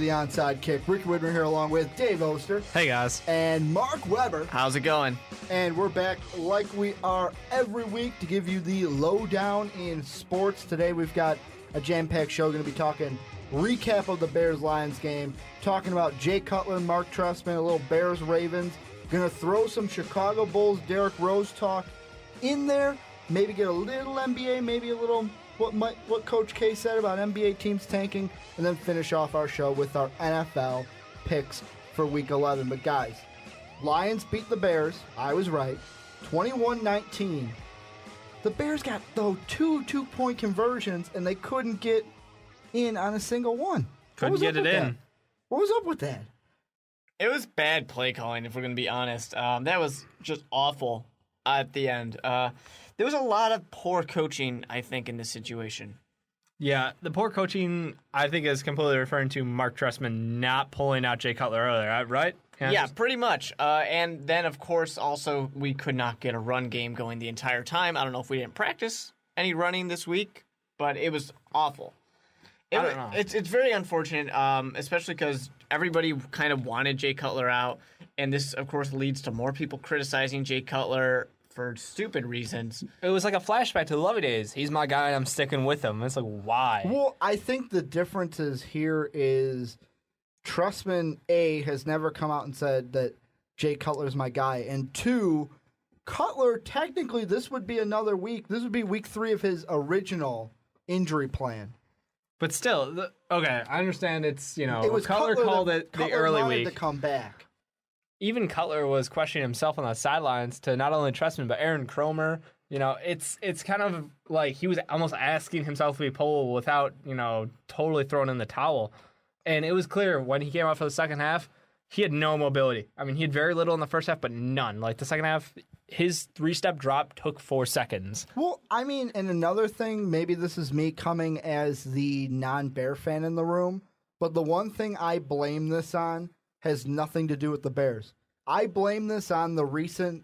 the Onside Kick. Rick Widmer here along with Dave Oster. Hey, guys. And Mark Weber. How's it going? And we're back like we are every week to give you the lowdown in sports. Today we've got a jam-packed show. Going to be talking recap of the Bears-Lions game, talking about Jay Cutler, Mark Trestman, a little Bears-Ravens. Going to throw some Chicago Bulls, Derrick Rose talk in there. Maybe get a little NBA, maybe a little what Coach K said about NBA teams tanking, and then finish off our show with our NFL picks for Week 11. But guys, Lions beat the Bears. I was right. 21-19. The Bears got, though, two two-point conversions, and they couldn't get in on a single one. Couldn't get it in. What was up with that? It was bad play calling, if we're going to be honest. That was just awful at the end. There was a lot of poor coaching, I think, in this situation. Yeah, the poor coaching, I think, is completely referring to Mark Trestman not pulling out Jay Cutler earlier, right? Yeah, pretty much. And then, of course, also, we could not get a run game going the entire time. I don't know if we didn't practice any running this week, but it was awful. I don't know. It's very unfortunate, especially because everybody kind of wanted Jay Cutler out, and this, of course, leads to more people criticizing Jay Cutler for stupid reasons. It was like a flashback to the Lovey days. He's my guy, and I'm sticking with him. It's like, why? Well, I think the difference is here is Trestman, A, has never come out and said that Jay Cutler's my guy, and 2, Cutler, technically, this would be another week. This would be week 3 of his original injury plan. But still, okay, I understand it's, It was Cutler called it the early week. To come back. Even Cutler was questioning himself on the sidelines to not only Trestman, but Aaron Cromer. It's kind of like he was almost asking himself to be pulled without, totally throwing in the towel. And it was clear when he came out for the second half, he had no mobility. I mean, he had very little in the first half, but none. Like, the second half, his 3-step drop took 4 seconds. Well, I mean, and another thing, maybe this is me coming as the non-Bear fan in the room, but the one thing I blame this on has nothing to do with the Bears. I blame this on the recent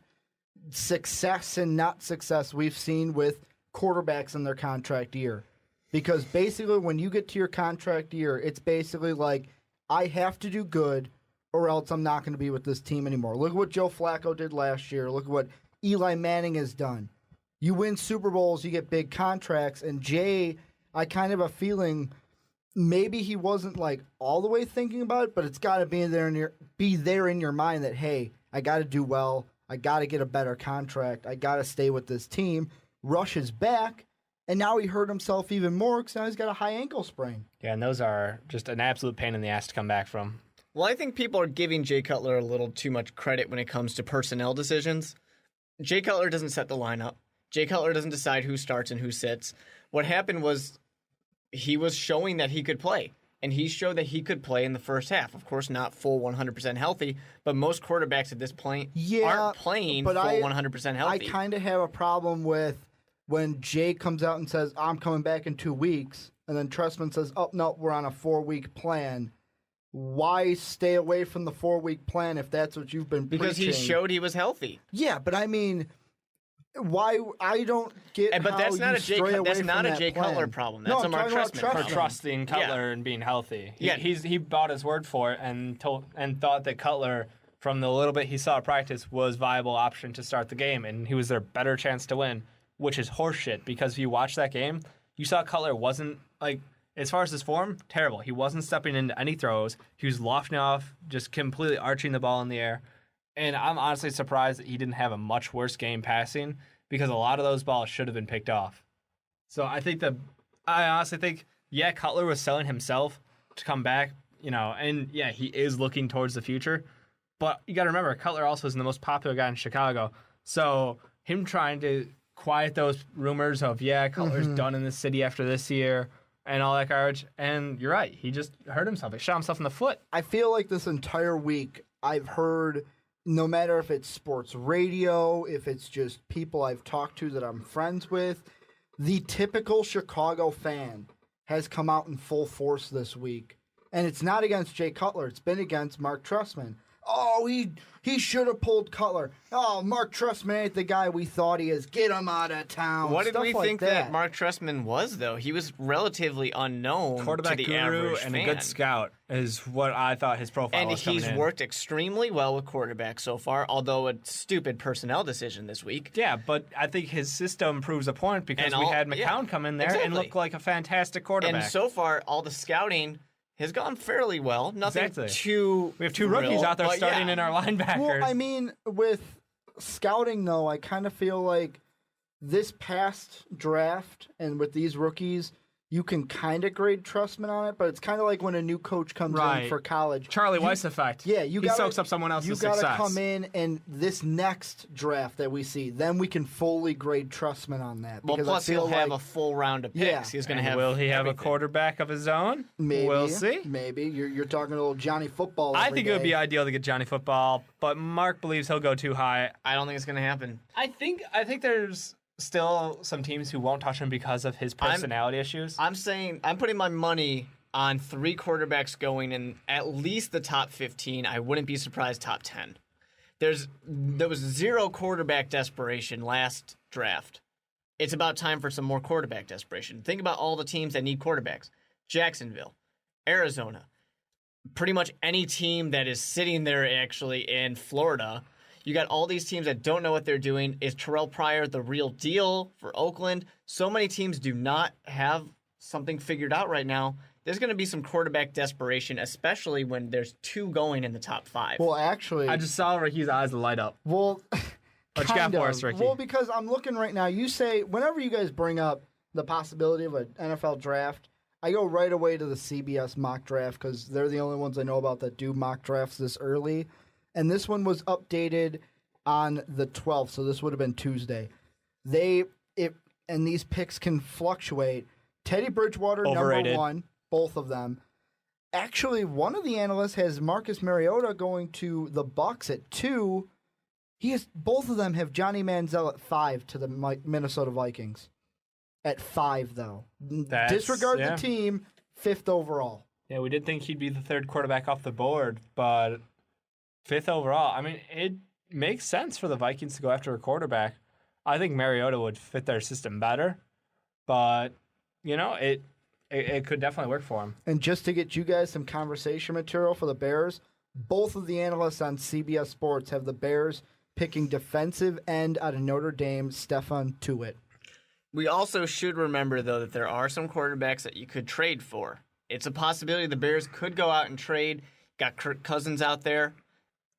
success and not success we've seen with quarterbacks in their contract year. Because basically when you get to your contract year, it's basically like, I have to do good or else I'm not going to be with this team anymore. Look at what Joe Flacco did last year. Look at what Eli Manning has done. You win Super Bowls, you get big contracts, and Jay, I kind of have a feeling maybe he wasn't like all the way thinking about it, but it's got to be there in your mind that, hey, I got to do well. I got to get a better contract. I got to stay with this team. Rush is back, and now he hurt himself even more because now he's got a high ankle sprain. Yeah, and those are just an absolute pain in the ass to come back from. Well, I think people are giving Jay Cutler a little too much credit when it comes to personnel decisions. Jay Cutler doesn't set the lineup. Jay Cutler doesn't decide who starts and who sits. What happened was he was showing that he could play, and he showed that he could play in the first half. Of course, not full 100% healthy, but most quarterbacks at this point aren't playing full 100% healthy. I kind of have a problem with when Jay comes out and says, I'm coming back in 2 weeks, and then Trestman says, oh, no, we're on a 4-week plan. Why stay away from the 4-week plan if that's what you've been preaching? Because he showed he was healthy. Yeah, but I mean, why? I don't get. But that's not a Jay plan. Cutler problem. That's a Mark Trestman For trusting Cutler and being healthy. He bought his word for it and thought that Cutler, from the little bit he saw at practice, was a viable option to start the game, and he was their better chance to win, which is horseshit. Because if you watch that game, you saw Cutler wasn't like. As far as his form, terrible. He wasn't stepping into any throws. He was lofting off, just completely arching the ball in the air. And I'm honestly surprised that he didn't have a much worse game passing because a lot of those balls should have been picked off. So I honestly think, Cutler was selling himself to come back, and he is looking towards the future. But you got to remember, Cutler also isn't the most popular guy in Chicago. So him trying to quiet those rumors of, Cutler's done in this city after this year, and all that garbage. And you're right. He just hurt himself. He shot himself in the foot. I feel like this entire week I've heard, no matter if it's sports radio, if it's just people I've talked to that I'm friends with, the typical Chicago fan has come out in full force this week. And it's not against Jay Cutler. It's been against Mark Trestman. Oh, he should have pulled Cutler. Oh, Mark Trestman ain't the guy we thought he is. Get him out of town. What did Stuff we like think that Mark Trestman was, though? He was relatively unknown Quarterback to the guru average and fan. a good scout is what I thought his profile And was coming he's in. worked extremely well with quarterbacks so far, although a stupid personnel decision this week. Yeah, but I think his system proves a point because And we had McCown come in there and exactly. look like a fantastic quarterback. And so far, all the scouting has gone fairly well. Nothing Exactly. too We have two rookies out there but starting yeah. in our linebackers. Well, I mean, with scouting, though, I kind of feel like this past draft and with these rookies, you can kind of grade Trustman on it, but it's kind of like when a new coach comes in Right. for college. Charlie Weiss effect. Yeah, he soaks up someone else's You success. got to come in, and this next draft that we see, then we can fully grade Trustman on that. Well, because plus I feel he'll have like a full round of picks. Yeah. He's going to And have. will he have everything. a quarterback of his own? maybe We'll see. Maybe you're talking a little Johnny Football. I every think it would day. be ideal to get Johnny Football, but Mark believes he'll go too high. I don't think it's going to happen. I think there's still some teams who won't touch him because of his personality issues. I'm putting my money on 3 quarterbacks going in at least the top 15. I wouldn't be surprised top 10. There was 0 quarterback desperation last draft. It's about time for some more quarterback desperation. Think about all the teams that need quarterbacks. Jacksonville, Arizona, pretty much any team that is sitting there actually in Florida. You got all these teams that don't know what they're doing. Is Terrell Pryor the real deal for Oakland? So many teams do not have something figured out right now. There's going to be some quarterback desperation, especially when there's 2 going in the top 5. Well, actually, I just saw Ricky's eyes light up. well, What you got for us, Ricky? Well, because I'm looking right now. You say whenever you guys bring up the possibility of an NFL draft, I go right away to the CBS mock draft because they're the only ones I know about that do mock drafts this early. And this one was updated on the 12th, so this would have been Tuesday. And these picks can fluctuate. Teddy Bridgewater, Overrated. number 1, both of them. Actually, one of the analysts has Marcus Mariota going to the Bucks at 2. Both of them have Johnny Manziel at 5 to the Minnesota Vikings. At 5, though. Disregard the team, 5th overall. Yeah, we did think he'd be the 3rd quarterback off the board, but 5th overall. I mean, it makes sense for the Vikings to go after a quarterback. I think Mariota would fit their system better, but, it could definitely work for him. And just to get you guys some conversation material for the Bears, both of the analysts on CBS Sports have the Bears picking defensive end out of Notre Dame, Stephon Tuitt. We also should remember, though, that there are some quarterbacks that you could trade for. It's a possibility the Bears could go out and trade. Got Kirk Cousins out there.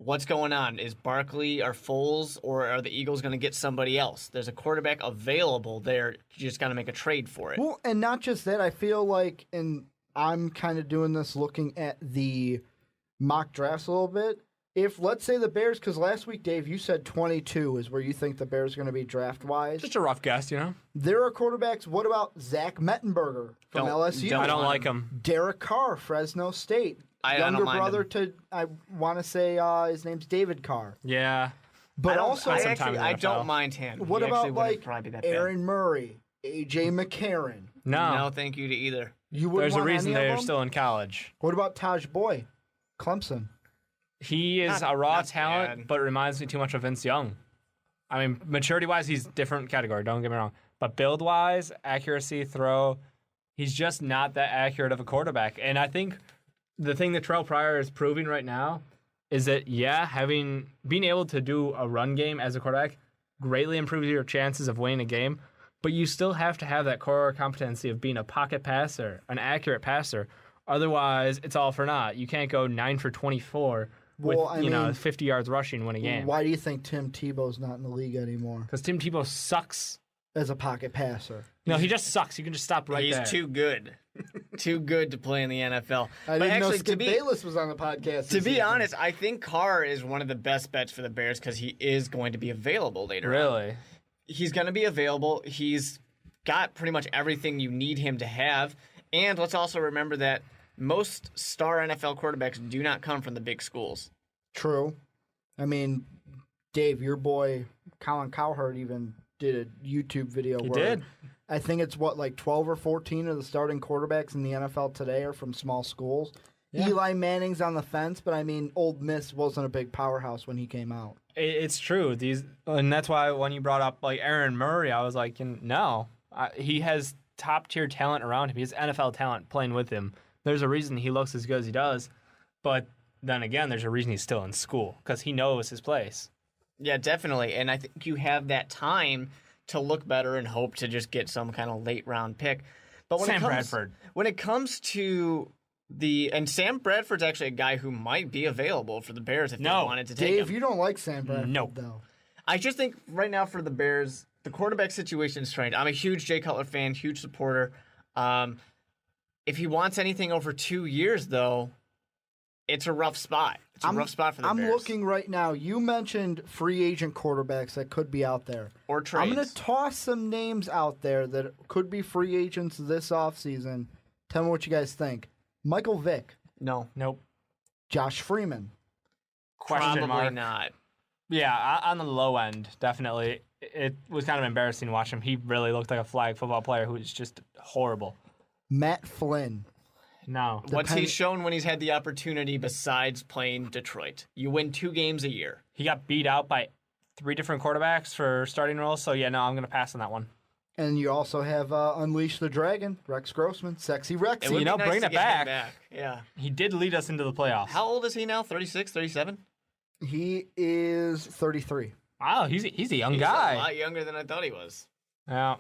What's going on? Is Barkley or Foles, or are the Eagles going to get somebody else? There's a quarterback available there. You just got to make a trade for it. Well, and not just that. I feel like, and I'm kind of doing this looking at the mock drafts a little bit. If, let's say, the Bears, because last week, Dave, you said 22 is where you think the Bears are going to be draft-wise. Just a rough guess, There are quarterbacks. What about Zach Mettenberger from LSU? I don't like him. Derek Carr, Fresno State. I don't Younger mind brother him. to, I want to say his name's David Carr. Yeah. But also, I don't mind him. what He about actually wouldn't like probably be that bad. Aaron Murray, AJ McCarron? No, thank you to either. You wouldn't There's a want reason any of they're them? still in college. What about Taj Boy, Clemson? He is Not- a raw not talent, bad. but reminds me too much of Vince Young. I mean, maturity-wise, he's different category, don't get me wrong. But build-wise, accuracy, throw, he's just not that accurate of a quarterback. And I think the thing that Terrell Pryor is proving right now is that, being able to do a run game as a quarterback greatly improves your chances of winning a game, but you still have to have that core competency of being a pocket passer, an accurate passer. Otherwise, it's all for naught. You can't go 9 for 24 Well, with 50 yards rushing, win a game. Why do you think Tim Tebow's not in the league anymore Because Tim Tebow sucks. as a pocket passer? No, he just sucks. You can just stop right He's there. too good. Too good to play in the NFL. I But didn't know actually, Skip Bayless was on the podcast. to this be season. honest, I think Carr is one of the best bets for the Bears because he is going to be available later on. Really? He's going to be available. He's got pretty much everything you need him to have. And let's also remember that most star NFL quarterbacks do not come from the big schools. True. I mean, Dave, your boy Colin Cowherd even did a YouTube video. He where did. I think it's 12 or 14 of the starting quarterbacks in the NFL today are from small schools. Eli Manning's on the fence, but I mean, Old Miss wasn't a big powerhouse when he came out. It's true. And that's why when you brought up like Aaron Murray, I was like, no, he has top tier talent around him. He has NFL talent playing with him. There's a reason he looks as good as he does, but then again, there's a reason he's still in school because he knows his place. Yeah, definitely. And I think you have that time to look better and hope to just get some kind of late round pick. But when it comes to Sam Bradford's actually a guy who might be available for the Bears if they wanted to take him. Dave, you don't like Sam Bradford, though. I just think right now for the Bears, the quarterback situation is strange. I'm a huge Jay Cutler fan, huge supporter. If he wants anything over 2 years, though, it's a rough spot. It's a rough spot for the Bears. I'm looking right now. You mentioned free agent quarterbacks that could be out there. Or trades. I'm going to toss some names out there that could be free agents this offseason. Tell me what you guys think. Michael Vick. No. Nope. Josh Freeman. Question Probably mark. not. Yeah, on the low end, definitely. It was kind of embarrassing to watch him. He really looked like a flag football player who was just horrible. Matt Flynn. No. What's he shown when he's had the opportunity besides playing Detroit? You win 2 games a year. He got beat out by 3 different quarterbacks for starting roles, so I'm going to pass on that one. And you also have Unleash the Dragon, Rex Grossman, Sexy Rex. It would be nice bring to it get him back. Yeah. He did lead us into the playoffs. How old is he now? 36, 37? He is 33. Wow, he's a young He's guy. a lot younger than I thought he was. Yeah.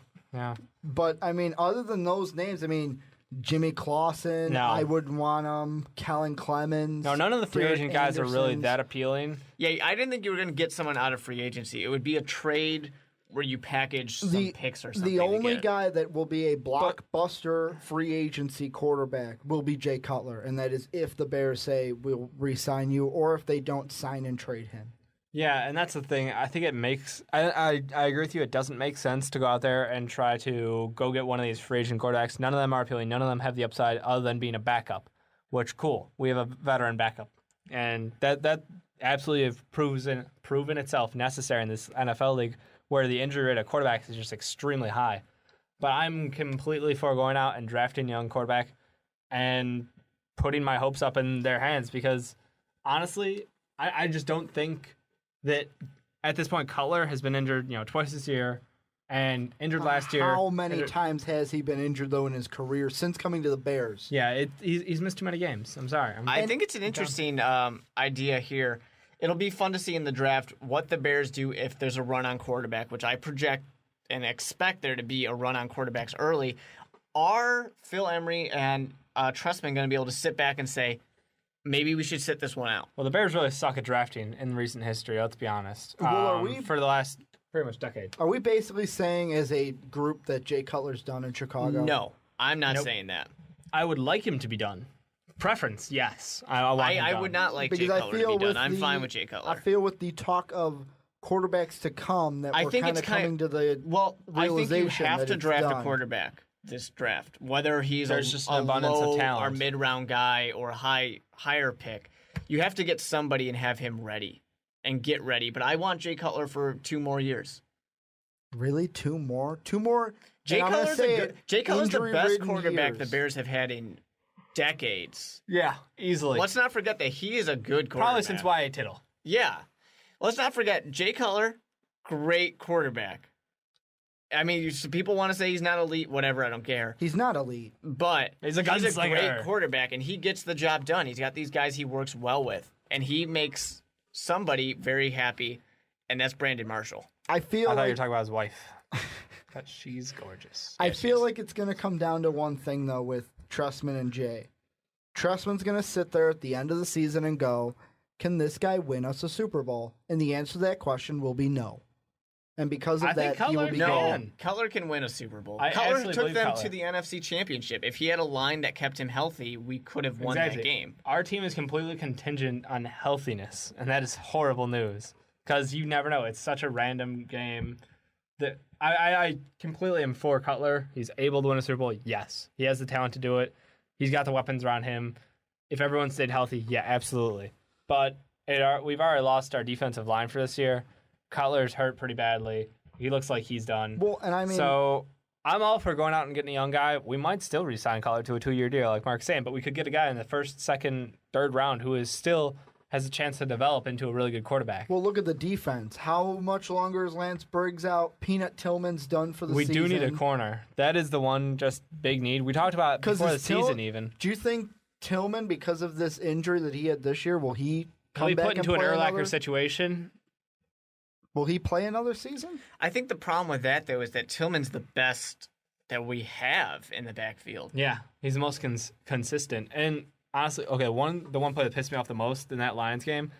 But, I mean, other than those names, I mean, Jimmy Clausen, No. I wouldn't want him. Kellen Clemens. No, none of the free Derek agent guys are really Andersons. that appealing. Yeah, I didn't think you were going to get someone out of free agency. It would be a trade where you package some picks or something. The only guy that will be a blockbuster free agency quarterback will be Jay Cutler, and that is if the Bears say we'll re-sign you or if they don't sign and trade him. Yeah, and that's the thing. I think it makes I agree with you. It doesn't make sense to go out there and try to go get one of these free agent quarterbacks. None of them are appealing. None of them have the upside other than being a backup, which, cool. We have a veteran backup. And that absolutely have proven itself necessary in this NFL league where the injury rate of quarterbacks is just extremely high. But I'm completely for going out and drafting a young quarterback and putting my hopes up in their hands because, honestly, I just don't think that at this point Cutler has been injured, twice this year and injured last year. How many times has he been injured, though, in his career since coming to the Bears? Yeah, he's missed too many games. I'm sorry. I think it's an interesting idea here. It'll be fun to see in the draft what the Bears do if there's a run on quarterback, which I project and expect there to be a run on quarterbacks early. Are Phil Emery and Trustman going to be able to sit back and say, maybe we should sit this one out? Well, the Bears really suck at drafting in recent history, let's be honest. Well, are we for the last pretty much decade. Are we basically saying as a group that Jay Cutler's done in Chicago? No, I'm not saying that. I would like him to be done. Preference, yes. I would not like Jay Because Cutler to be done. I'm fine with Jay Cutler. I feel with the talk of quarterbacks to come that we're kind of coming to the realization I think you have that to it's draft done. a quarterback this draft, whether he's There's just a an abundance of low talent. or mid-round guy or a higher pick. You have to get somebody and have him ready and get ready. But I want Jay Cutler for 2 more years. Really? 2 more? 2 more? Jay Cutler's the best quarterback years. the Bears have had in decades. Yeah, easily. Let's not forget that he is a good quarterback. Probably since Y.A. Tittle. Yeah. Let's not forget Jay Cutler, great quarterback. I mean, people want to say he's not elite, whatever, I don't care. He's not elite. But he's a great gunslinger. quarterback, and he gets the job done. He's got these guys he works well with, and he makes somebody very happy, and that's Brandon Marshall. I thought you were talking about his wife. But she's gorgeous. I feel like it's going to come down to one thing, though, with Trustman and Jay. Trustman's going to sit there at the end of the season and go, can this guy win us a Super Bowl? And the answer to that question will be no. And because of that, he will be gone. Cutler can win a Super Bowl. I Cutler actually took believe them Cutler. to the NFC Championship. If he had a line that kept him healthy, we could have won that game. Our team is completely contingent on healthiness, and that is horrible news because you never know. It's such a random game that I completely am for Cutler. He's able to win a Super Bowl. Yes, he has the talent to do it. He's got the weapons around him. If everyone stayed healthy, yeah, absolutely. But we've already lost our defensive line for this year. Cutler's hurt pretty badly. He looks like he's done. Well, and I mean, so I'm all for going out and getting a young guy. We might still re-sign Cutler to a 2-year deal, like Mark's saying, but we could get a guy in the first, second, third round who is still has a chance to develop into a really good quarterback. Well, look at the defense. How much longer is Lance Briggs out? Peanut Tillman's done for the season. We do need a corner. That is the one just big need. We talked about it before the season even. Do you think Tillman, because of this injury that he had this year, will he come back put into an Urlacher situation? Will he play another season? I think the problem with that, though, is that Tillman's the best that we have in the backfield. Yeah, he's the most consistent. And honestly, okay, the one play that pissed me off the most in that Lions game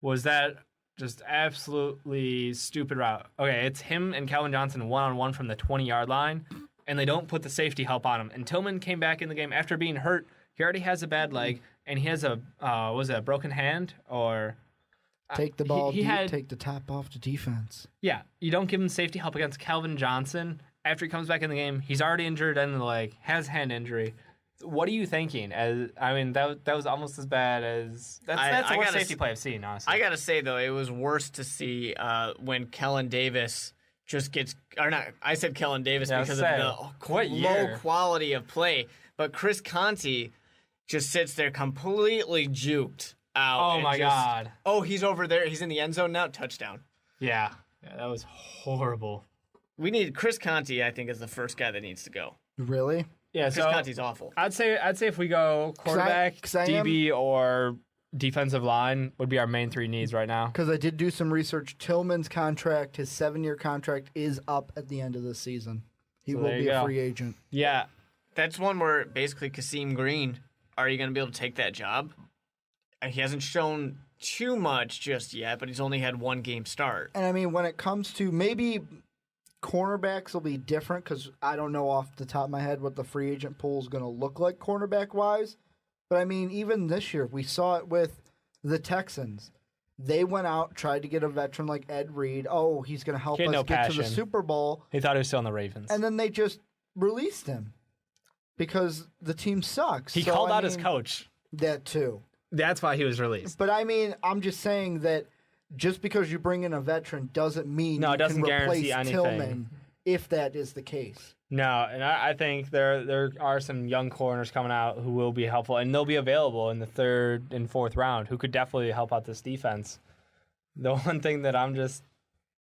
was that just absolutely stupid route. Okay, it's him and Calvin Johnson one-on-one from the 20-yard line, and they don't put the safety help on him. And Tillman came back in the game after being hurt. He already has a bad leg, and he has a broken hand or... Take the ball deep, take the top off the defense. Yeah, you don't give him safety help against Calvin Johnson. After he comes back in the game, he's already injured in the leg, has hand injury. What are you thinking? That was almost as bad as... That's the worst safety play I've seen, honestly. I got to say, though, it was worse to see when Kellen Davis just gets... Or not, I said Kellen Davis because of the low quality of play. But Chris Conte just sits there completely juked out. Oh, my God. Oh, he's over there. He's in the end zone now. Touchdown. Yeah, that was horrible. We need Chris Conte, I think, is the first guy that needs to go. Really? Yeah, Chris Conte's awful. I'd say if we go quarterback, DB, or defensive line would be our main three needs right now. Because I did do some research. Tillman's contract, his 7-year contract, is up at the end of the season. He will be a free agent. Yeah. That's one where basically Kasim Green, are you going to be able to take that job? He hasn't shown too much just yet, but he's only had one game start. And I mean, when it comes to maybe cornerbacks will be different because I don't know off the top of my head what the free agent pool is going to look like cornerback-wise. But I mean, even this year, we saw it with the Texans. They went out, tried to get a veteran like Ed Reed. Oh, he's going to help us get to the Super Bowl. He thought he was still on the Ravens. And then they just released him because the team sucks. He called out his coach. That too. That's why he was released. But I mean, I'm just saying that just because you bring in a veteran doesn't mean it doesn't can guarantee replace anything. Tillman if that is the case. No, and I think there are some young corners coming out who will be helpful, and they'll be available in the 3rd and 4th round who could definitely help out this defense. The one thing that I'm just,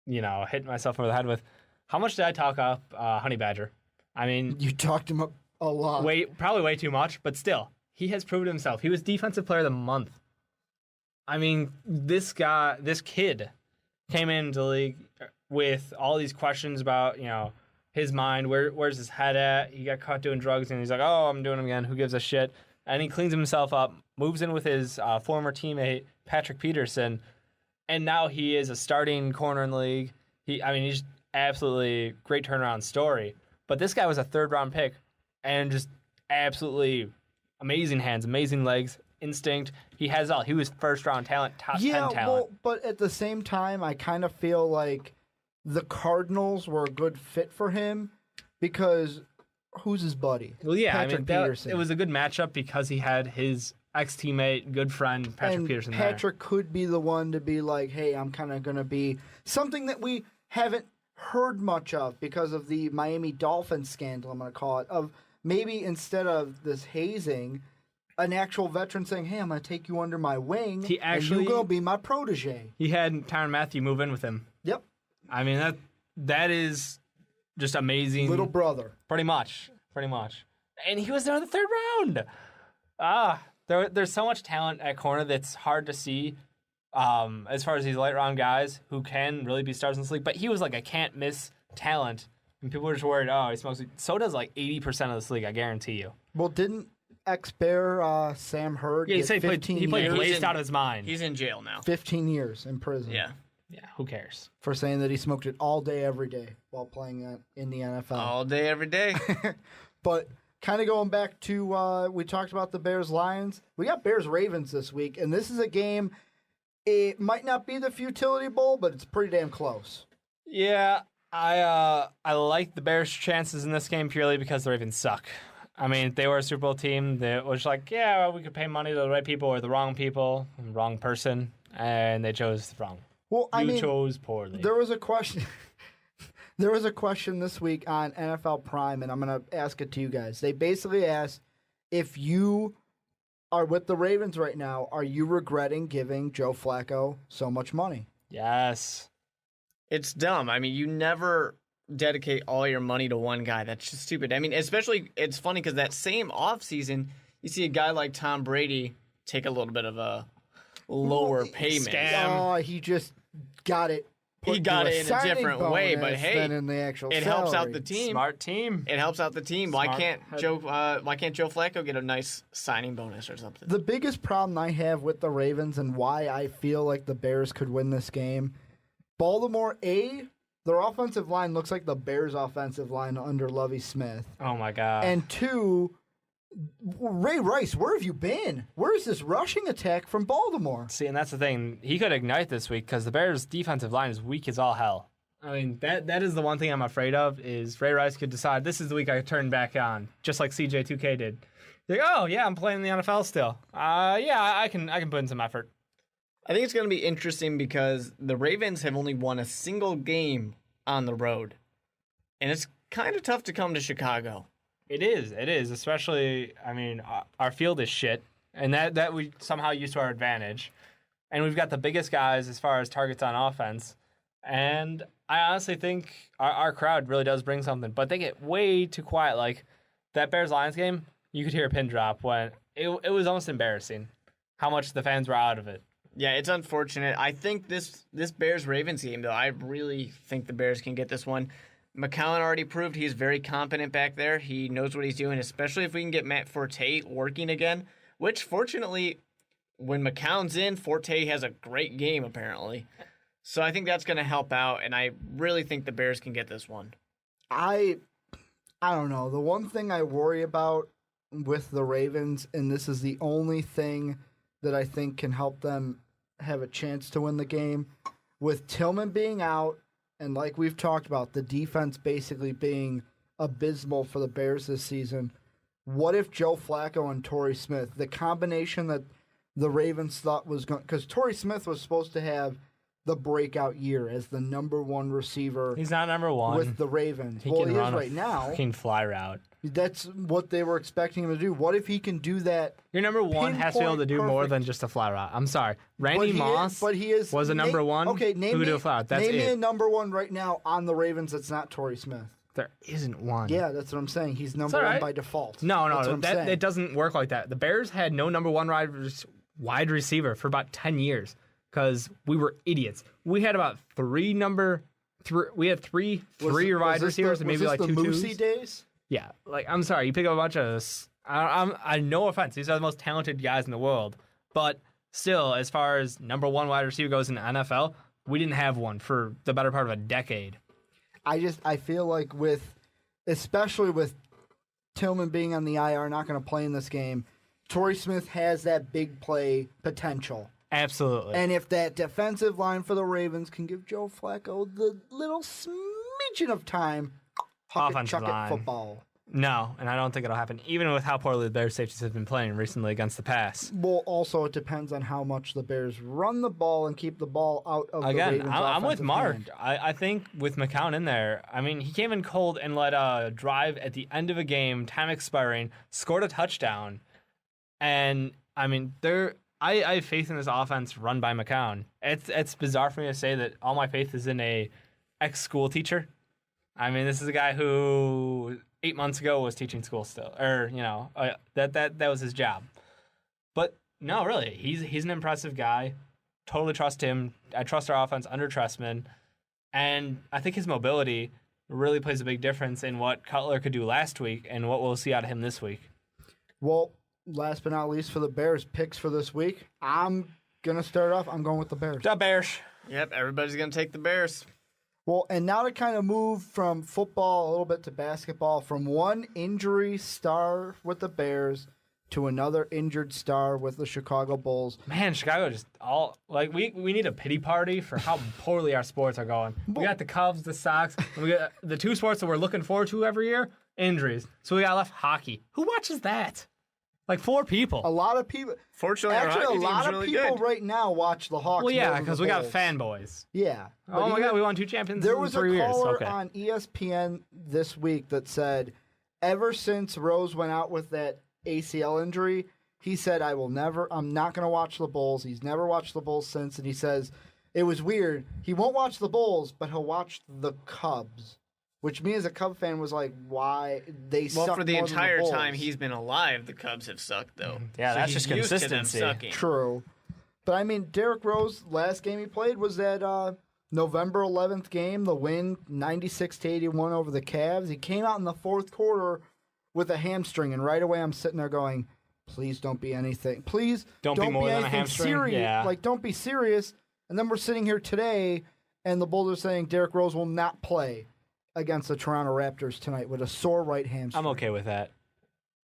hitting myself over the head with, how much did I talk up Honey Badger? I mean... You talked him up a lot. Probably way too much, but still. He has proven himself. He was Defensive Player of the Month. I mean, this kid came into the league with all these questions about, his mind. Where's his head at? He got caught doing drugs, and he's like, oh, I'm doing them again. Who gives a shit? And he cleans himself up, moves in with his former teammate, Patrick Peterson, and now he is a starting corner in the league. He's absolutely great turnaround story. But this guy was a 3rd-round pick, and just absolutely... amazing hands, amazing legs, instinct. He has all. He was first-round talent, top 10 talent. Well, but at the same time, I kind of feel like the Cardinals were a good fit for him because who's his buddy? Well, yeah, Patrick Peterson. It was a good matchup because he had his ex-teammate, good friend, Patrick Peterson Patrick could be the one to be like, hey, I'm kind of going to be something that we haven't heard much of because of the Miami Dolphins scandal, I'm going to call it, of maybe instead of this hazing, an actual veteran saying, hey, I'm going to take you under my wing, and you're going to be my protege. He had Tyrann Mathieu move in with him. Yep. I mean, that is just amazing. Little brother. Pretty much. And he was there in the 3rd round. There's so much talent at corner that's hard to see as far as these late-round guys who can really be stars in this league. But he was like a can't-miss talent. And people were just worried, he smokes. So does like 80% of this league, I guarantee you. Well, didn't ex-Bear Sam Hurd get 15 years? He played laced out of his mind. He's in jail now. 15 years in prison. Yeah, who cares? For saying that he smoked it all day, every day while playing in the NFL. All day, every day. But kind of going back to, we talked about the Bears-Lions. We got Bears-Ravens this week, and this is a game, it might not be the Futility Bowl, but it's pretty damn close. Yeah. I like the Bears' chances in this game purely because the Ravens suck. I mean, they were a Super Bowl team that was like, we could pay money to the right people or the wrong people, wrong person, and they chose wrong. Well, you chose poorly. There was a question. There was a question this week on NFL Prime, and I'm going to ask it to you guys. They basically asked, if you are with the Ravens right now, are you regretting giving Joe Flacco so much money? Yes. It's dumb. I mean, you never dedicate all your money to one guy. That's just stupid. I mean, especially, it's funny because that same offseason, you see a guy like Tom Brady take a little bit of a lower payment. Scam. Oh, he just got it. He got it in a different way, but hey, in the actual it salary. helps out the team. Smart team. It helps out the team. Why can't Joe Flacco get a nice signing bonus or something? The biggest problem I have with the Ravens and why I feel like the Bears could win this game, Baltimore, their offensive line looks like the Bears' offensive line under Lovie Smith. Oh, my God. And 2, Ray Rice, where have you been? Where is this rushing attack from Baltimore? See, and that's the thing. He could ignite this week because the Bears' defensive line is weak as all hell. I mean, that is the one thing I'm afraid of is Ray Rice could decide this is the week I turn back on, just like CJ2K did. Like, oh, yeah, I'm playing in the NFL still. Yeah, I can put in some effort. I think it's going to be interesting because the Ravens have only won a single game on the road. And it's kind of tough to come to Chicago. It is, especially, I mean, our field is shit, and that we somehow use to our advantage. And we've got the biggest guys as far as targets on offense. And I honestly think our crowd really does bring something, but they get way too quiet. Like, that Bears-Lions game, you could hear a pin drop when it was almost embarrassing how much the fans were out of it. Yeah, it's unfortunate. I think this Bears-Ravens game, though, I really think the Bears can get this one. McCown already proved he's very competent back there. He knows what he's doing, especially if we can get Matt Forte working again, which, fortunately, when McCown's in, Forte has a great game, apparently. So I think that's going to help out, and I really think the Bears can get this one. I don't know. The one thing I worry about with the Ravens, and this is the only thing that I think can help them have a chance to win the game, with Tillman being out, and like we've talked about, the defense basically being abysmal for the Bears this season. What if Joe Flacco and Torrey Smith, the combination that the Ravens thought was going... Because Torrey Smith was supposed to have the breakout year as the number one receiver. He's not number one. With the Ravens. He well, can he run is right now. Fucking fly route. That's what they were expecting him to do. What if he can do that? Your number one has to be able to do more than just a fly route. I'm sorry. Randy Moss was a number one who could do a fly route. That's name me a it. number one right now on the Ravens that's not Torrey Smith. There isn't one. Yeah, that's what I'm saying. He's number one by default. No, That's it doesn't work like that. The Bears had no number one wide receiver for about 10 years because we were idiots. We had about three wide receivers and maybe like the two Moosey twos. days? Yeah, like I'm sorry, you pick up a bunch of. I no offense, these are the most talented guys in the world, but still, as far as number one wide receiver goes in the NFL, we didn't have one for the better part of a decade. I feel like especially with Tillman being on the IR, not going to play in this game, Torrey Smith has that big play potential. Absolutely. And if that defensive line for the Ravens can give Joe Flacco the little smidgen of time, chuck it football. No, and I don't think it'll happen, even with how poorly the Bears safeties have been playing recently against the pass. Well, also, it depends on how much the Bears run the ball and keep the ball out of the Ravens' I'm with Mark. hand. I think with McCown in there, I mean, he came in cold and led a drive at the end of a game, time expiring, scored a touchdown. And, I mean, I have faith in this offense run by McCown. It's bizarre for me to say that all my faith is in a ex-school teacher. I mean, this is a guy who 8 months ago was teaching school still, or that was his job. But no, really, he's an impressive guy. Totally trust him. I trust our offense under Trestman, and I think his mobility really plays a big difference in what Cutler could do last week and what we'll see out of him this week. Well, last but not least for the Bears, picks for this week. I'm gonna start off. I'm going with the Bears. The Bears. Yep, everybody's gonna take the Bears. Well, and now to kind of move from football a little bit to basketball, from one injury star with the Bears to another injured star with the Chicago Bulls. Man, Chicago just we need a pity party for how poorly our sports are going. We got the Cubs, the Sox, and we got the two sports that we're looking forward to every year, injuries. So we got left hockey. Who watches that? Like 4 people. A lot of people. Fortunately, Actually, our a lot of really people good. right now watch the Hawks. Well, yeah, more than because the we got Bulls. fanboys. Yeah. Oh my God, we won 2 champions There in was 3 a years. caller Okay. on ESPN this week that said, ever since Rose went out with that ACL injury, he said, I'm not going to watch the Bulls. He's never watched the Bulls since. And he says, it was weird. He won't watch the Bulls, but he'll watch the Cubs. Which me as a Cub fan was like, why they suck Well, for the more than entire Bulls. time he's been alive, the Cubs have sucked, though. Yeah, So that's he's just used to them consistency. sucking. True. But I mean, Derrick Rose, last game he played was that November 11th game, the win 96-81 over the Cavs. He came out in the fourth quarter with a hamstring, and right away I'm sitting there going, please don't be anything. Please Don't be more than a anything hamstring. serious. Yeah. Like, don't be serious. And then we're sitting here today, and the Bulls are saying Derrick Rose will not play against the Toronto Raptors tonight with a sore right hamstring. I'm okay with that.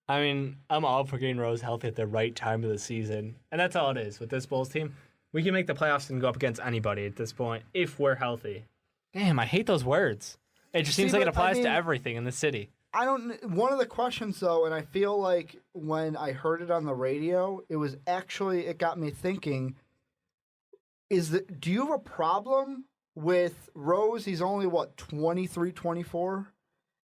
I mean, I'm all for getting Rose healthy at the right time of the season. And that's all it is with this Bulls team. We can make the playoffs and go up against anybody at this point if we're healthy. Damn, I hate those words. It just seems like it applies to everything in the city. One of the questions, though, and I feel like when I heard it on the radio, it got me thinking, do you have a problem with Rose? He's only, 23, 24?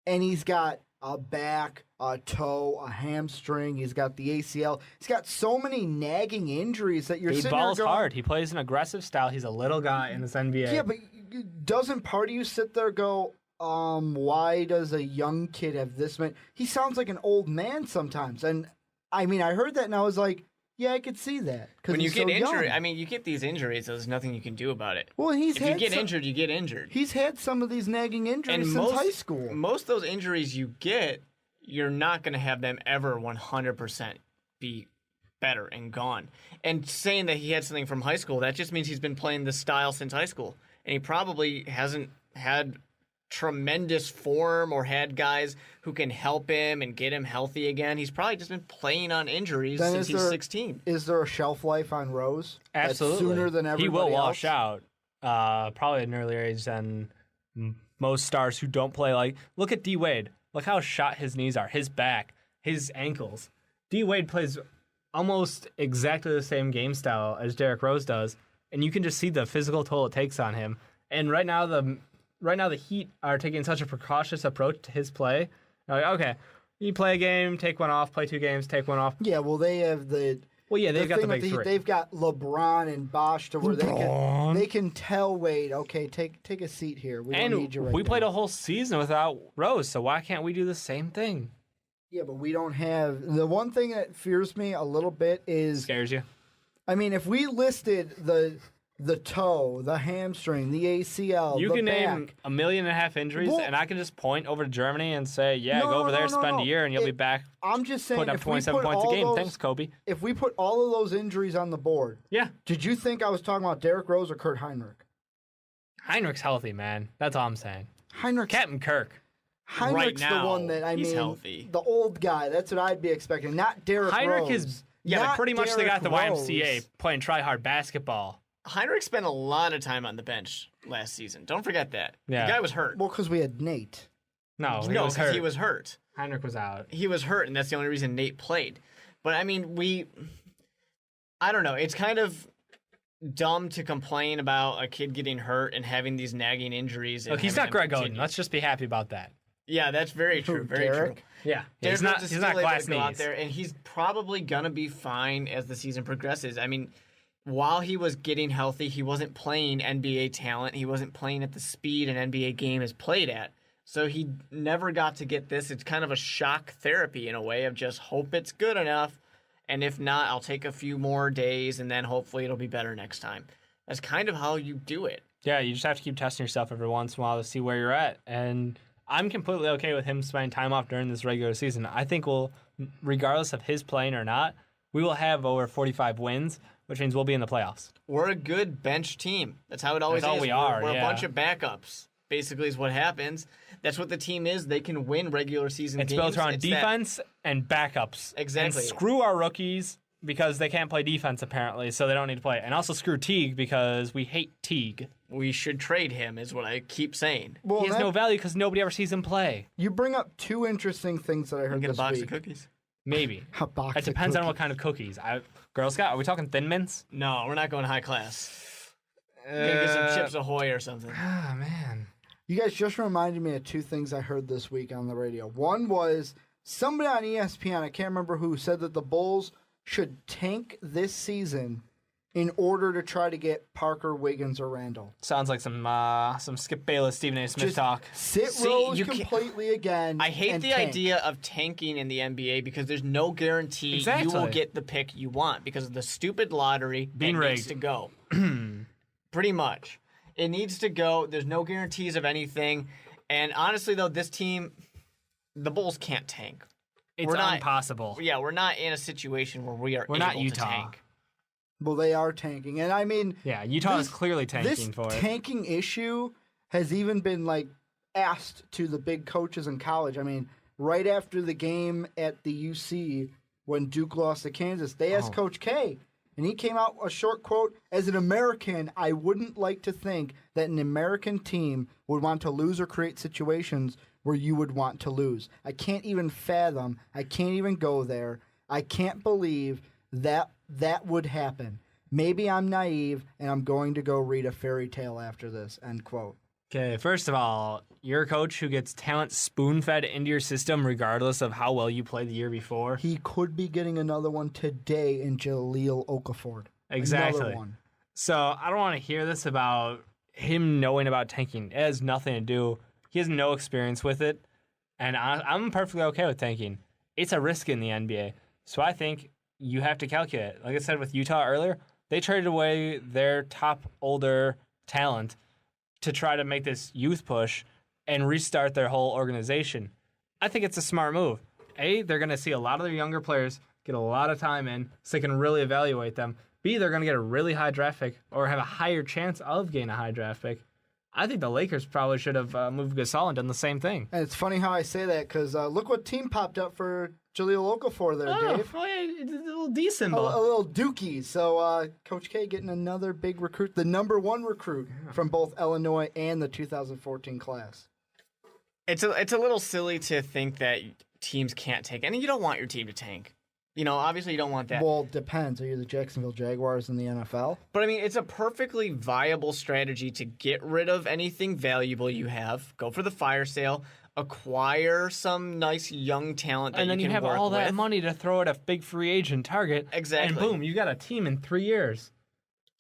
And he's got a back, a toe, a hamstring. He's got the ACL. He's got so many nagging injuries that you're Dude sitting balls there going, hard. He plays an aggressive style. He's a little guy in this NBA. yeah, but doesn't part of you sit there and go, why does a young kid have this many? He sounds like an old man sometimes. And I mean, I heard that and I was like, yeah, I could see that. When you get injured, young. I mean, you get these injuries, there's nothing you can do about it. Well, If you get injured, you get injured. He's had some of these nagging injuries since high school. Most of those injuries you get, you're not going to have them ever 100% be better and gone. And saying that he had something from high school, that just means he's been playing this style since high school. And he probably hasn't had tremendous form or had guys who can help him and get him healthy again. He's probably just been playing on injuries since he's 16. Is there a shelf life on Rose? Absolutely. That's sooner than everybody He will wash else? out probably at an earlier age than most stars who don't play. Like, look at D. Wade. Look how shot his knees are, his back, his ankles. D. Wade plays almost exactly the same game style as Derrick Rose does, and you can just see the physical toll it takes on him. And right now the Heat are taking such a precautious approach to his play. They're like, okay, you play a game, take one off, play 2 games, take one off. Yeah, well, they have the... Well, yeah, they've got the big Heat, 3. they've got LeBron and Bosh to where they can tell Wade, okay, take a seat here. We don't need you right we now. played a whole season without Rose, so why can't we do the same thing? Yeah, but we don't have... The one thing that fears me a little bit is... Scares you? I mean, if we listed the toe, the hamstring, the ACL, You the can back... name 1.5 million injuries, Well- and I can just point over to Germany and say, yeah, No, go over no, there, no, spend no. a year, and you'll be back I'm just saying, putting up if we 27 put points a all game. those, Thanks, Kobe. if we put all of those injuries on the board, Yeah. did you think I was talking about Derrick Rose or Kurt Heinrich? Heinrich's healthy, man. That's all I'm saying. Heinrich's Captain Kirk. Heinrich's Right now, the one that he's healthy. the old guy. That's what I'd be expecting, not Derrick Heinrich Rose. is, yeah, but Not pretty much they got the Derrick YMCA Rose. playing try-hard basketball. Heinrich spent a lot of time on the bench last season. Don't forget that. Yeah. The guy was hurt. Well, because we had Nate. No, he no, was because hurt. he was hurt. Heinrich was out. He was hurt, and that's the only reason Nate played. But, I mean, I don't know. It's kind of dumb to complain about a kid getting hurt and having these nagging injuries. And Look, he's having not Greg them Oden. continue. Let's just be happy about that. Yeah, that's very true. Very true. Derek? Yeah. Derrick He's not, Rose is he's still not able glass to go out knees. there, and he's probably gonna be fine as the season progresses. I mean, while he was getting healthy, he wasn't playing NBA talent. He wasn't playing at the speed an NBA game is played at. So he never got to get this. It's kind of a shock therapy in a way of just hope it's good enough, and if not, I'll take a few more days, and then hopefully it'll be better next time. That's kind of how you do it. Yeah, you just have to keep testing yourself every once in a while to see where you're at. And I'm completely okay with him spending time off during this regular season. I think regardless of his playing or not, we will have over 45 wins, which means we'll be in the playoffs. We're a good bench team. That's how it always That's all is. we are, We're yeah. a bunch of backups. Basically, is what happens. That's what the team is. They can win regular season It's games. built around It's that- defense and backups. Exactly. And screw our rookies because they can't play defense apparently, so they don't need to play. And also screw Teague because we hate Teague. We should trade him, is what I keep saying. Well, He has no value because nobody ever sees him play. You bring up two interesting things that I heard Get a this box week. of cookies. Maybe. A box It of depends on cookies. what kind of cookies. Girl Scout, are we talking Thin Mints? No, we're not going high class. We're gonna get some Chips Ahoy or something. Ah, man. You guys just reminded me of two things I heard this week on the radio. One was somebody on ESPN, I can't remember who, said that the Bulls should tank this season in order to try to get Parker, Wiggins, or Randall. Sounds like some Skip Bayless, Stephen A. Smith Just talk. sit Rose completely again. I hate and the tank. idea of tanking in the NBA because there's no guarantee you will get the pick you want because of the stupid lottery Being that needs rigged. to go. Pretty much. It needs to go. There's no guarantees of anything. And honestly, though, this team, the Bulls can't tank. It's We're not- impossible. Yeah, we're not in a situation where we're not able Utah. to tank. Well, they are tanking. And I mean, Yeah, Utah is this- clearly tanking this for it. tanking issue has even been like asked to the big coaches in college. I mean, right after the game at the UC when Duke lost to Kansas, they asked Coach K, and he came out a short quote, "As an American, I wouldn't like to think that an American team would want to lose or create situations where you would want to lose. I can't even fathom. I can't even go there. I can't believe that would happen. Maybe I'm naive, and I'm going to go read a fairy tale after this," end quote. Okay, first of all, you're a coach who gets talent spoon-fed into your system regardless of how well you played the year before. He could be getting another one today in Jahlil Okafor. Exactly. Another one. So I don't want to hear this about him knowing about tanking. It has nothing to do. He has no experience with it, and I'm perfectly okay with tanking. It's a risk in the NBA, so I think you have to calculate. Like I said with Utah earlier, they traded away their top older talent to try to make this youth push and restart their whole organization. I think it's a smart move. A, they're going to see a lot of their younger players get a lot of time in so they can really evaluate them. B, they're going to get a really high draft pick or have a higher chance of getting a high draft pick. I think the Lakers probably should have moved Gasol and done the same thing. And it's funny how I say that because look what team popped up for Jahlil Okafor there, Dave. Oh, yeah, it's a little D symbol. A little dookie. So Coach K getting another big recruit, the number one recruit from both Illinois and the 2014 class. It's a little silly to think that teams can't tank, and you don't want your team to tank. You know, obviously you don't want that. Well, depends. Are you the Jacksonville Jaguars in the NFL? But I mean, it's a perfectly viable strategy to get rid of anything valuable you have. Go for the fire sale, acquire some nice young talent that and then you you can have work all that with. money to throw at a big free agent target. Exactly. And boom, you got a team in 3 years.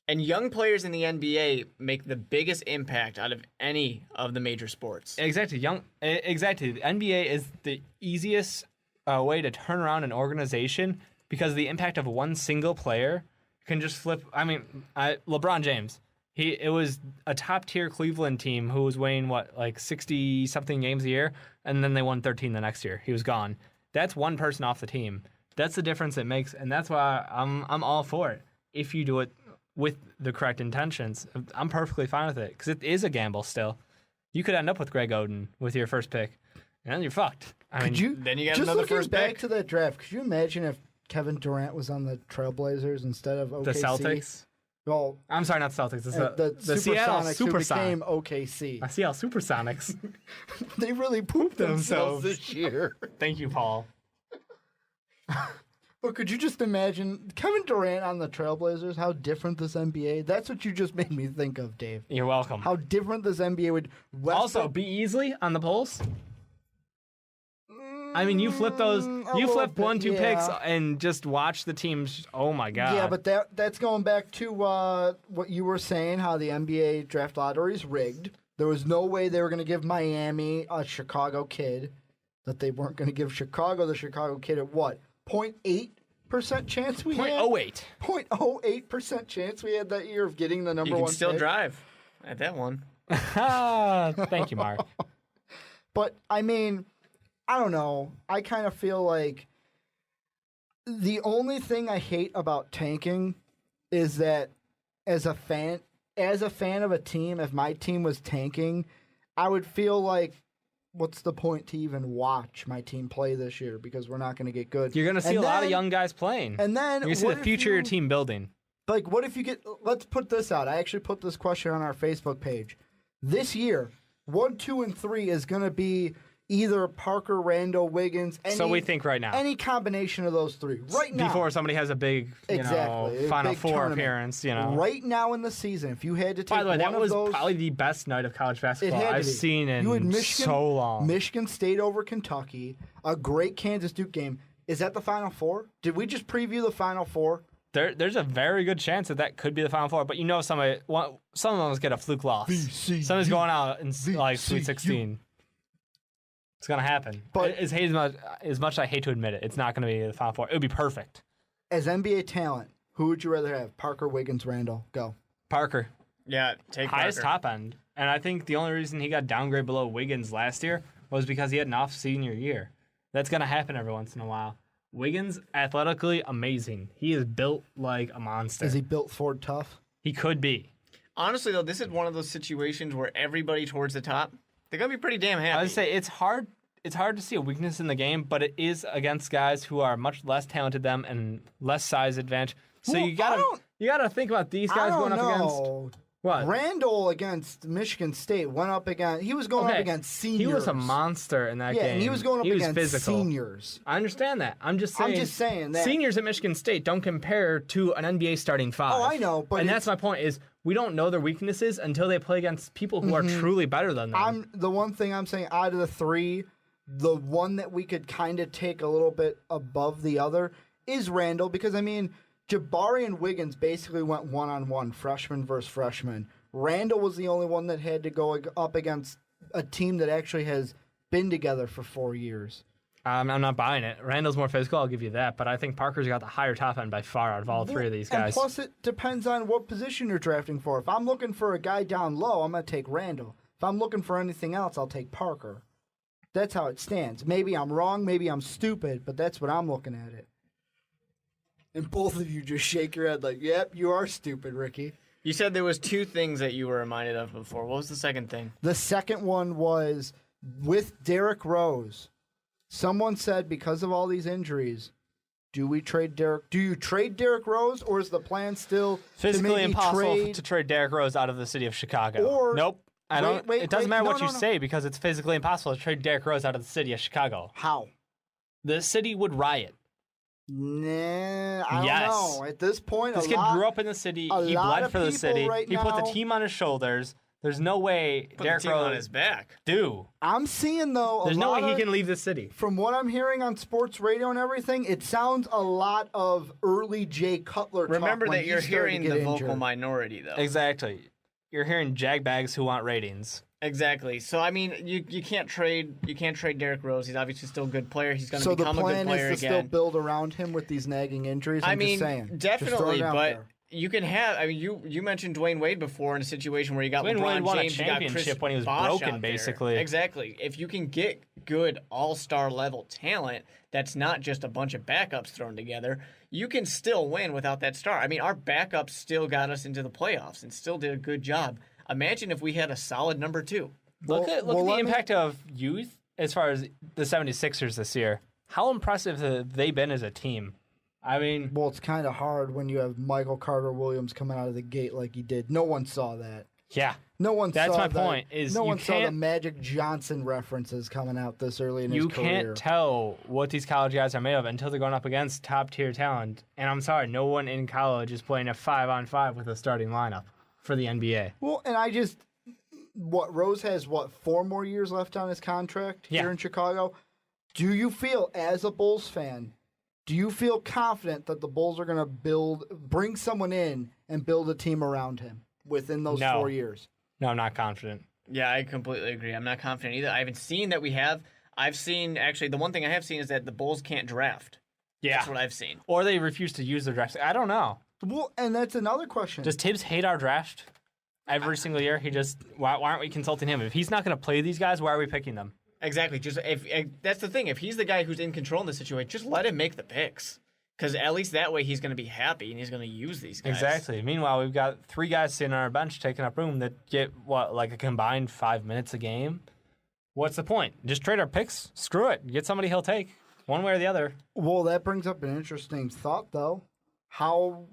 And young players in the NBA make the biggest impact out of any of the major sports. Exactly. Exactly. The NBA is the easiest way to turn around an organization because the impact of one single player can just flip. I mean, LeBron James. It was a top tier Cleveland team who was winning like 60 something games a year, and then they won 13 the next year. He was gone. That's one person off the team. That's the difference it makes, and that's why I'm all for it. If you do it with the correct intentions, I'm perfectly fine with it because it is a gamble still. You could end up with Greg Oden with your first pick, and then you're fucked. Then you got just another looking first back pick. to that draft, could you imagine if Kevin Durant was on the Trailblazers instead of OKC? The Celtics? Well, I'm sorry, not Celtics. It's the Seattle Supersonics who became Supersonics. OKC. Seattle Supersonics. They really pooped themselves themselves. this year. Thank you, Paul. But could you just imagine Kevin Durant on the Trailblazers? How different this NBA? That's what you just made me think of, Dave. You're welcome. How different this NBA would. Also, be easily on the polls. I mean, you flip those. A You little flip bit, 1-2 picks yeah. and just watch the teams. Oh my god. Yeah, but that's going back to what you were saying, how the NBA draft lottery is rigged. There was no way they were going to give Miami a Chicago kid, that they weren't going to give Chicago the Chicago kid at what? 0.8% chance we had? 0.08. 0.08% chance we had that year of getting the number You one can still pick. drive at that one. Thank you, Mark. But, I mean, I don't know. I kind of feel like the only thing I hate about tanking is that as a fan of a team, if my team was tanking, I would feel like, what's the point to even watch my team play this year because we're not going to get good. You're going to see And a lot of then- young guys playing. And then you're going to see what the if future of your you- team building. Like, what if you get... Let's put this out. I actually put this question on our Facebook page. This year, 1, 2, and 3 is going to be either Parker, Randall, Wiggins. So we think right now. Any combination of those three. Right now. Before somebody has a big, Final big Four tournament. appearance, Right now in the season, if you had to take By the way, that one was of those, probably the best night of college basketball it had to I've be. seen in You had Michigan, so long. Michigan State over Kentucky, a great Kansas Duke game. Is that the Final Four? Did we just preview the Final Four? There's a very good chance that could be the Final Four, but some of them get a fluke loss. Somebody's going out in like Sweet 16. It's gonna happen. But as much as I hate to admit it, it's not gonna be the Final Four. It would be perfect. As NBA talent, who would you rather have? Parker, Wiggins, Randall? Go. Parker. Yeah, take highest Parker. top end, and I think the only reason he got downgraded below Wiggins last year was because he had an off senior year. That's gonna happen every once in a while. Wiggins, athletically amazing. He is built like a monster. Is he built Ford tough? He could be. Honestly, though, this is one of those situations where everybody towards the top, they're going to be pretty damn happy. I would say it's hard to see a weakness in the game, but it is against guys who are much less talented than them and less size advantage. So Well, you gotta think about these guys going up against what? Randall against Michigan State went up against. He was going up against seniors. He was a monster in that game. Yeah, and he was going up against physical. seniors. I understand that. I'm just saying that seniors at Michigan State don't compare to an NBA starting five. Oh, I know, but that's my point is we don't know their weaknesses until they play against people who are truly better than them. The one thing I'm saying out of the three, the one that we could kind of take a little bit above the other is Randall, because I mean Jabari and Wiggins basically went one-on-one, freshman versus freshman. Randall was the only one that had to go up against a team that actually has been together for 4 years. I'm not buying it. Randall's more physical, I'll give you that, but I think Parker's got the higher top end by far out of all three of these guys. And plus, it depends on what position you're drafting for. If I'm looking for a guy down low, I'm going to take Randall. If I'm looking for anything else, I'll take Parker. That's how it stands. Maybe I'm wrong, maybe I'm stupid, but that's what I'm looking at it. And both of you just shake your head like, yep, you are stupid, Ricky. You said there was two things that you were reminded of before. What was the second thing? The second one was with Derrick Rose. Someone said because of all these injuries, do you trade Derrick Rose, or is the plan still physically to maybe impossible to trade Derrick Rose out of the city of Chicago? Nope. It doesn't matter what you say because it's physically impossible to trade Derrick Rose out of the city of Chicago. How? The city would riot. Nah, I don't know. At this point, this kid grew up in the city. He bled for the city. He put the team on his shoulders. There's no way Derrick Rose on his back. I'm seeing though. There's no way he can leave the city. From what I'm hearing on sports radio and everything, it sounds a lot of early Jay Cutler. Remember talk that you're hearing the vocal injured. minority, though. Exactly. You're hearing jagbags who want ratings. Exactly. So I mean, you can't trade Derrick Rose. He's obviously still a good player. He's going to become a good player again. So the plan is to still build around him with these nagging injuries. I'm just saying. Definitely, but you can have. I mean, you mentioned Dwayne Wade before in a situation where you got Dwayne LeBron Wade won James, a championship when he was broken, basically. Exactly. If you can get good all-star level talent, that's not just a bunch of backups thrown together. You can still win without that star. I mean, our backups still got us into the playoffs and still did a good job. Imagine if we had a solid number two. Look at the impact of youth as far as the 76ers this year. How impressive have they been as a team? I mean... Well, it's kind of hard when you have Michael Carter-Williams coming out of the gate like he did. No one saw that. Yeah. No one saw that. That's my point. No one saw the Magic Johnson references coming out this early in his career. You can't tell what these college guys are made of until they're going up against top-tier talent. And I'm sorry, no one in college is playing a 5-on-5 with a starting lineup for the NBA. Well, and Rose has, 4 more years left on his contract here in Chicago? Do you feel, as a Bulls fan, do you feel confident that the Bulls are going to bring someone in and build a team around him within those 4 years? No, I'm not confident. Yeah, I completely agree. I'm not confident either. I haven't seen that we have. I've seen, actually, the one thing I have seen is that the Bulls can't draft. Yeah. That's what I've seen. Or they refuse to use their draft. I don't know. Well, and that's another question. Does Tibbs hate our draft? Every single year, why aren't we consulting him? If he's not going to play these guys, why are we picking them? Exactly. Just if that's the thing. If he's the guy who's in control in the situation, just let him make the picks. Because at least that way he's going to be happy and he's going to use these guys. Exactly. Meanwhile, we've got 3 guys sitting on our bench taking up room that get, like a combined 5 minutes a game? What's the point? Just trade our picks? Screw it. Get somebody he'll take, one way or the other. Well, that brings up an interesting thought, though. How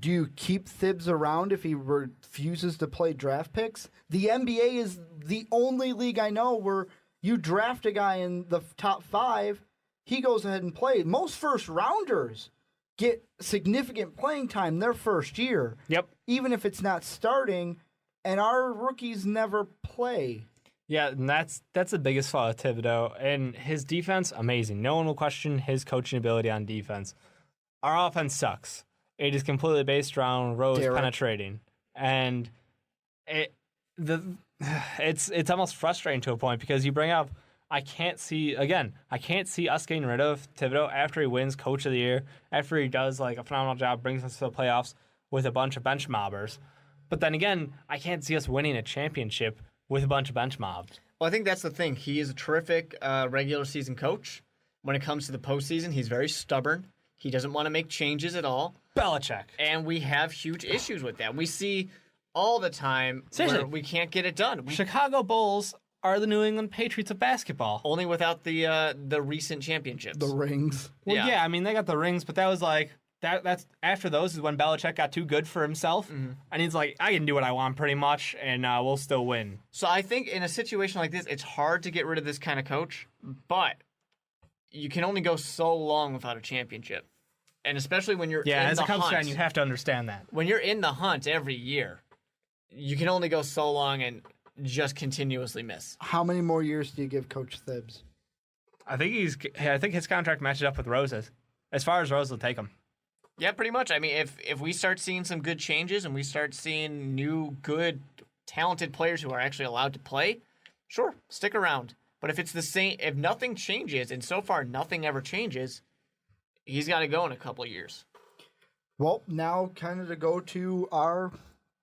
do you keep Thibs around if he refuses to play draft picks? The NBA is the only league I know where You draft a guy in the top 5, he goes ahead and plays. Most first-rounders get significant playing time their first year. Yep. Even if it's not starting, and our rookies never play. Yeah, and that's the biggest flaw with Thibodeau. And his defense, amazing. No one will question his coaching ability on defense. Our offense sucks. It is completely based around Rose penetrating. And it's almost frustrating to a point because you bring up, I can't see us getting rid of Thibodeau after he wins Coach of the Year, after he does like a phenomenal job, brings us to the playoffs with a bunch of bench mobbers. But then again, I can't see us winning a championship with a bunch of bench mobs. Well, I think that's the thing. He is a terrific regular season coach. When it comes to the postseason, he's very stubborn. He doesn't want to make changes at all. Belichick. And we have huge issues with that. We see all the time where we can't get it done. Chicago Bulls are the New England Patriots of basketball. Only without the recent championships. The rings. Well, yeah, I mean, they got the rings, but that was like... That's after those is when Belichick got too good for himself, and he's like, I can do what I want pretty much, and we'll still win. So I think in a situation like this, it's hard to get rid of this kind of coach, but you can only go so long without a championship, and especially when you're in the hunt. Yeah, as a Cubs fan, you have to understand that. When you're in the hunt every year, you can only go so long and just continuously miss. How many more years do you give Coach Thibs? I think his contract matches up with Rose's. As far as Rose will take him. Yeah, pretty much. I mean, if we start seeing some good changes and we start seeing new, good, talented players who are actually allowed to play, sure, stick around. But if it's the same, if nothing changes, and so far nothing ever changes, he's got to go in a couple of years. Well, now kind of to go to our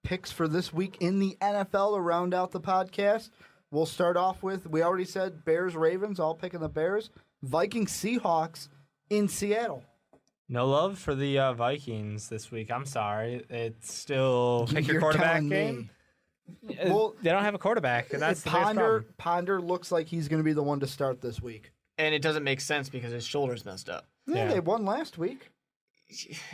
picks for this week in the NFL to round out the podcast. We'll start off with, we already said Bears-Ravens, all picking the Bears. Vikings-Seahawks in Seattle. No love for the Vikings this week. I'm sorry. It's still pick your quarterback game. Well, they don't have a quarterback, and that's the biggest problem. Ponder looks like he's going to be the one to start this week. And it doesn't make sense because his shoulder's messed up. Yeah, they won last week.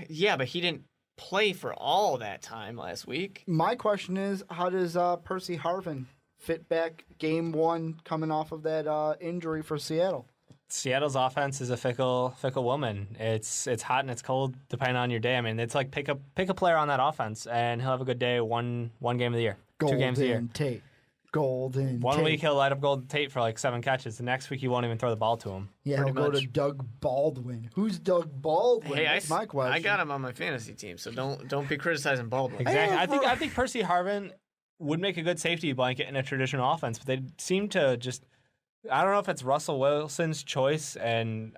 Yeah, but he didn't play for all that time last week. My question is, how does Percy Harvin fit back game 1 coming off of that injury for Seattle? Seattle's offense is a fickle woman. It's hot and it's cold depending on your day. I mean, it's like pick a player on that offense and he'll have a good day one game of the year. Golden 2 games a year. Tate. Golden One Tate. week he'll light up Golden Tate for like 7 catches. The next week he won't even throw the ball to him. Yeah, he'll go to Doug Baldwin. Who's Doug Baldwin? Hey, that's my question. I got him on my fantasy team, so don't be criticizing Baldwin. Exactly. I think Percy Harvin would make a good safety blanket in a traditional offense, but they seem to just... I don't know if it's Russell Wilson's choice and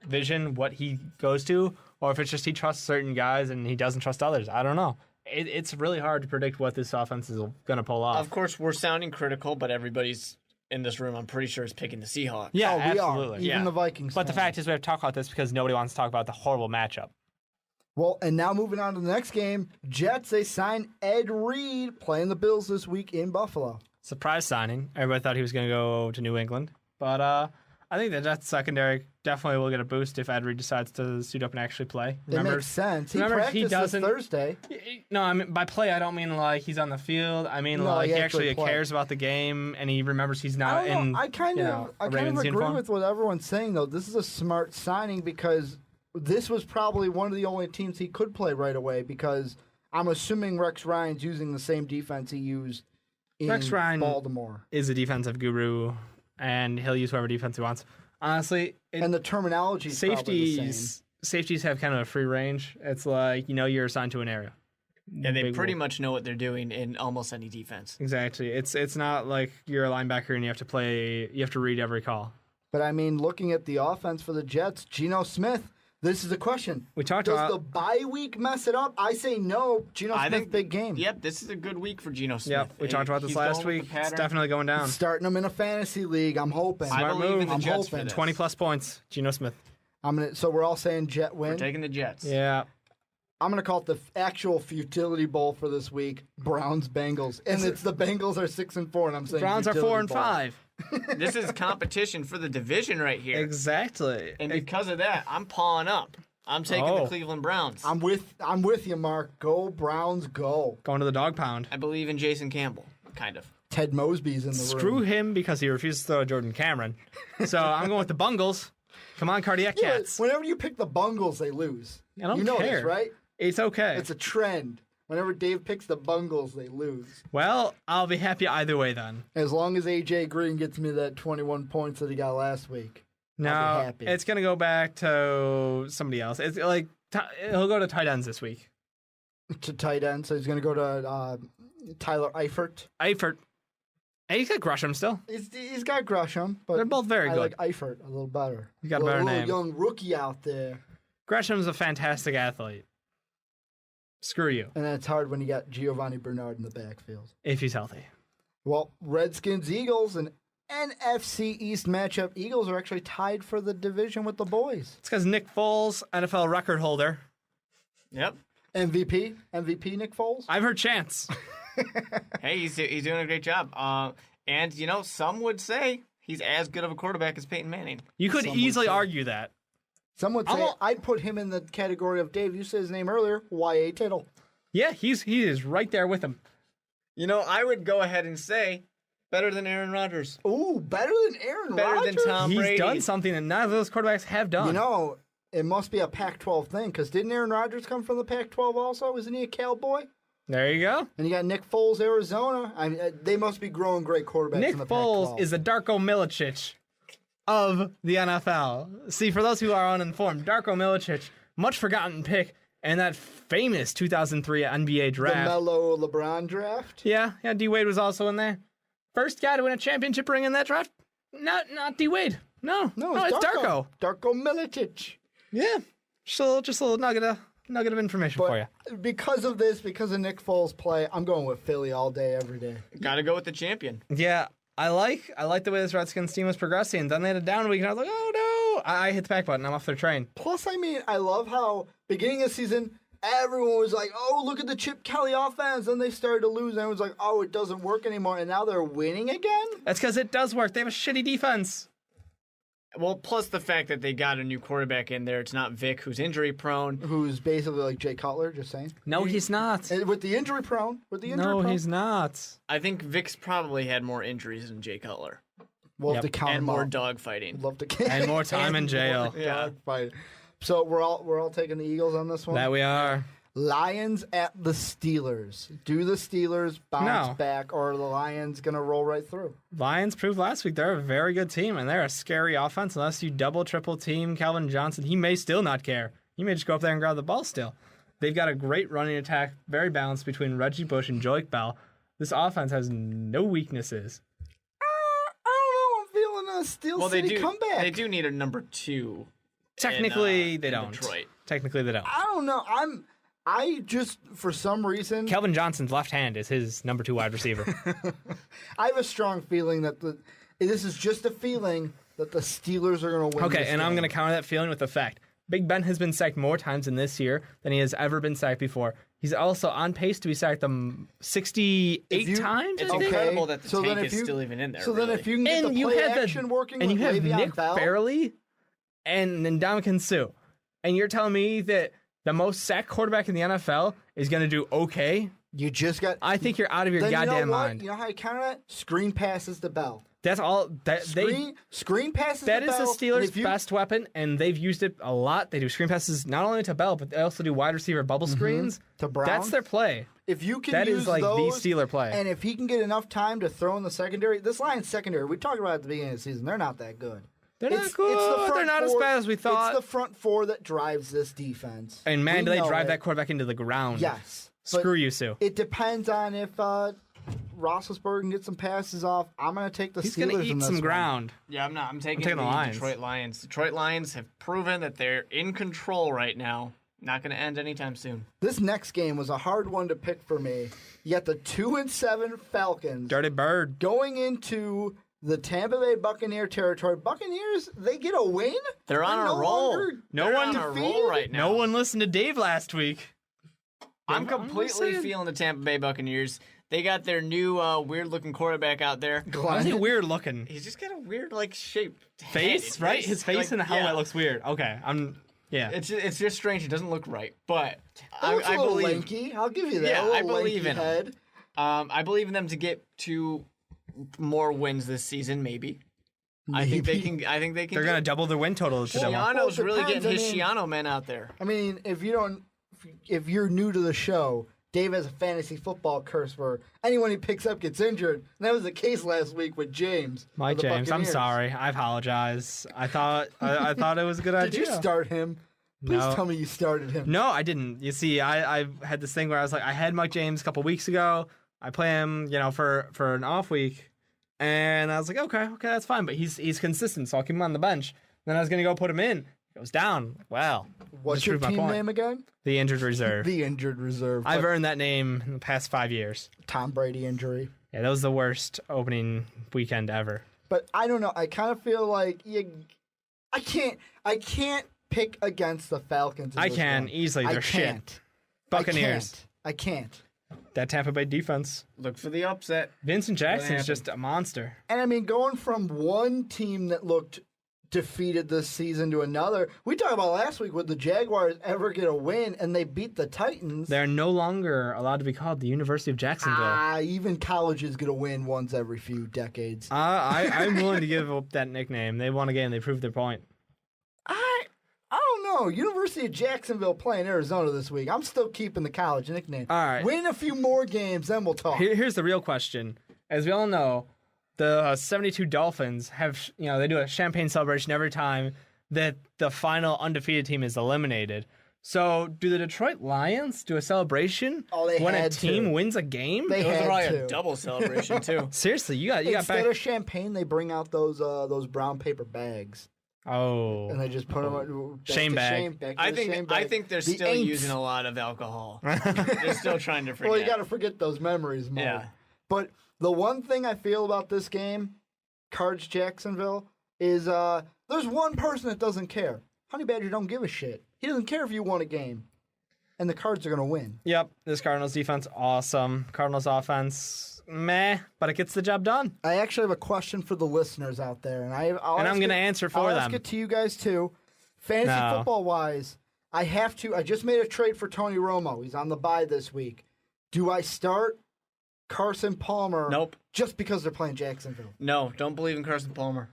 vision, what he goes to, or if it's just he trusts certain guys and he doesn't trust others. I don't know. It's really hard to predict what this offense is going to pull off. Of course, we're sounding critical, but everybody's in this room, I'm pretty sure, is picking the Seahawks. Yeah, we absolutely. are. Even the Vikings. But the fact is we have to talk about this because nobody wants to talk about the horrible matchup. Well, and now moving on to the next game, Jets, they sign Ed Reed playing the Bills this week in Buffalo. Surprise signing. Everybody thought he was going to go to New England. But I think the Jets secondary definitely will get a boost if Ed Reed decides to suit up and actually play. It makes sense. He practiced this Thursday. No, I mean, by play, I don't mean like he's on the field. I mean like he actually cares about the game and he remembers he's not in I kind of agree with what everyone's saying, though. This is a smart signing because this was probably one of the only teams he could play right away because I'm assuming Rex Ryan's using the same defense he used in Rex Ryan Baltimore. Is a defensive guru, and he'll use whatever defense he wants. Honestly, and the terminology is probably the same. Safeties have kind of a free range. It's like, you're assigned to an area. And they pretty much know what they're doing in almost any defense. Exactly. It's not like you're a linebacker and you have to read every call. But I mean, looking at the offense for the Jets, Geno Smith, this is the question. Does the bye week mess it up? I say no. Geno Smith, big game. Yep, this is a good week for Geno Smith. Yep, we talked about this last week. It's definitely going down. Starting him in a fantasy league, I'm hoping. Smart move. I'm hoping. 20-plus points, Geno Smith. So we're all saying Jet win? We're taking the Jets. Yeah. I'm going to call it the actual futility bowl for this week, Browns-Bengals. And it's the Bengals are 6-4, and I'm saying Browns are 4-5. This is competition for the division right here. Exactly. And because of that, I'm pawing up. I'm taking the Cleveland Browns. I'm with you, Mark. Go Browns, go. Going to the dog pound. I believe in Jason Campbell, kind of. Ted Mosby's in the Screw room. him because he refuses to throw Jordan Cameron. So I'm going with the Bungles. Come on, Cardiac Yeah, Cats. whenever you pick the Bungles, they lose. I don't you know care. this, right? It's okay. It's a trend. Whenever Dave picks the Bungles, they lose. Well, I'll be happy either way then. As long as AJ Green gets me that 21 points that he got last week. I'll be No, happy. it's going to go back to somebody else. It's like he'll go to tight ends this week. To tight end, so he's going to go to Tyler Eifert. Eifert. Hey, he's got Gresham still. He's got Gresham, but They're both very I good. like Eifert a little better. You got a better little name. young rookie out there. Gresham's a fantastic athlete. Screw you, And then it's hard when you got Giovanni Bernard in the backfield. if he's healthy. Well, Redskins, Eagles, an NFC East matchup. Eagles are actually tied for the division with the boys. It's because Nick Foles, NFL record holder. Yep. MVP Nick Foles. I've heard chants. Hey, he's doing a great job. And you know, some would say he's as good of a quarterback as Peyton Manning. You could Some would easily say. argue that. Some would say I'd put him in the category of Dave. You said his name earlier. Y.A. Tittle. Yeah, he is right there with him. You know, I would go ahead and say better than Aaron Rodgers. Ooh, better than Aaron Better Rodgers. than Tom He's Brady. done something that none of those quarterbacks have done. You know, it must be a Pac-12 thing because didn't Aaron Rodgers come from the Pac-12 also? Isn't he a Cowboy? There you go. And you got Nick Foles, Arizona. I mean, they must be growing great quarterbacks Nick in the Foles Pac-12. is the Darko Milicic of the NFL. See, for those who are uninformed, Darko Milicic, much forgotten pick in that famous 2003 NBA the draft. Melo LeBron draft. Yeah, D Wade was also in there. First guy to win a championship ring in that draft. Not D Wade. No, it's Darko. Darko Milicic. Yeah, just a little nugget of information for you. But because of Nick Foles' play, I'm going with Philly all day, every day. Got to go with the champion. Yeah, I like the way this Redskins team was progressing. Then they had a down week, and I was like, oh no! I hit the back button. I'm off their train. Plus, I mean, I love how beginning of the season, everyone was like, oh, look at the Chip Kelly offense. Then they started to lose, and everyone's like, oh, it doesn't work anymore. And now they're winning again? That's because it does work. They have a shitty defense. Well, plus the fact that they got a new quarterback in there. It's not Vic, who's injury prone. Who's basically like Jay Cutler, just saying. No, he's not. And with the injury prone. No, he's not. I think Vic's probably had more injuries than Jay Cutler. We'll have Yep. to count And him more up. dogfighting. Love to And more time in jail. Yeah. Dogfight. So we're all taking the Eagles on this one. That we are. Lions at the Steelers. Do the Steelers bounce No. back, or are the Lions gonna roll right through? Lions proved last week they're a very good team, and they're a scary offense. Unless you double, triple team Calvin Johnson, he may still not care. He may just go up there and grab the ball still. They've got a great running attack, very balanced between Reggie Bush and Joique Bell. This offense has no weaknesses. I don't know. I'm feeling a Steel Well, City comeback. They do need a number 2. Technically, they in don't. Detroit. Technically, they don't. I don't know. I just, for some reason, Calvin Johnson's left hand is his number 2 wide receiver. I have a strong feeling that this is just a feeling that the Steelers are going to win. Okay, this and I'm game. going to counter that feeling with the fact Big Ben has been sacked more times in this year than he has ever been sacked before. He's also on pace to be sacked 68 times. It's I think? incredible that the So then tank if is you- still even in there. So then, really. if you can get And the you play have action working, and with you have Le'Veon Nick Bell, Fairley and Ndamukong Suh, and you're telling me that the most sacked quarterback in the NFL is going to do okay? you just got. I think you're out of your Then goddamn you know what? mind. You know how you counter that? Screen passes to Bell. That's all. Screen passes. That to is the Bell, Steelers' and if you- best weapon, and they've used it a lot. They do screen passes not only to Bell, but they also do wide receiver bubble screens. To Brown. That's their play. If you can That use is like those, the Steeler play. and if he can get enough time to throw in the secondary, this Lions secondary, we talked about at the beginning of the season, they're not that good. They're It's- not good. it's the front They're not as four- bad as we thought. It's the front four that drives this defense. And man, We do they know drive it. that quarterback into the ground. Yes. But Screw you, Sue. It depends on if Roethlisberger can get some passes off. I'm going to take the He's Steelers going to in eat this some one. ground. Yeah, I'm not. I'm taking taking the Lions. Detroit Lions. Detroit Lions have proven that they're in control right now. Not going to end anytime soon. This next game was a hard one to pick for me. You got the 2-7 Falcons Dirty Bird. going into the Tampa Bay Buccaneer territory. Buccaneers, they get a win? They're on no a roll. longer They're on a defeated? roll right now. No one listened to Dave last week. I'm just completely saying. feeling the Tampa Bay Buccaneers. They got their new weird-looking quarterback out there. Why is he weird looking? He's just got a weird, shaped Face, head. right? His face like, in the helmet yeah. looks weird. Okay, yeah. It's just strange. It doesn't look right, but It looks a I little believe. lanky. I'll give you that. Yeah, a little I believe lanky in 'em. head. I believe in them to get to more wins this season, maybe. I think they can. They're going to double their win total to them. Shiano's really getting his Shiano men out there. I mean, if you're new to the show, Dave has a fantasy football curse where anyone he picks up gets injured. And that was the case last week with James. Mike James, I'm sorry. I apologize. I thought it was a good idea. Did you start him? Please tell me you started him. No, I didn't. You see, I had this thing where I was like, I had Mike James a couple weeks ago. I play him, for an off week. And I was like, okay, that's fine. But he's consistent, so I'll keep him on the bench. Then I was going to go put him in. He goes down. Well, what's your team name again? The Injured Reserve. The Injured Reserve. I've earned that name in the past 5 years. Tom Brady injury. Yeah, that was the worst opening weekend ever. But I don't know. I kind of feel like I can't pick against the Falcons. I can easily. They're shit. Buccaneers. I can't. That Tampa Bay defense. Look for the upset. Vincent Jackson's just a monster. And I mean, going from one team that looked defeated this season to another, we talked about last week, would the Jaguars ever get a win, and they beat the Titans. They're no longer allowed to be called the University of Jacksonville. Even colleges get a win once every few decades. I'm willing to give up that nickname. They won a game. They proved their point. I don't know. University of Jacksonville playing Arizona this week. I'm still keeping the college nickname. All right. Win a few more games, then we'll talk. Here's the real question. As we all know, the 72 Dolphins have, they do a champagne celebration every time that the final undefeated team is eliminated. So do the Detroit Lions do a celebration when a team wins a game? They Those had are probably to. a double celebration, too. Seriously, you got Instead back. of champagne, they bring out those brown paper bags. Oh. And they just put them Shame bag. I think they're still using a lot of alcohol. They're still trying to forget. Well, you got to forget those memories more. Yeah. But the one thing I feel about this game, Cards Jacksonville, is there's one person that doesn't care. Honey Badger don't give a shit. He doesn't care if you won a game. And the Cards are going to win. Yep. This Cardinals defense, awesome. Cardinals offense, meh, but it gets the job done. I actually have a question for the listeners out there. And I'm going to answer for I'll them. ask it to you guys, too. Fantasy football-wise, I just made a trade for Tony Romo. He's on the bye this week. Do I start Carson Palmer? Nope. Just because they're playing Jacksonville? No, don't believe in Carson Palmer.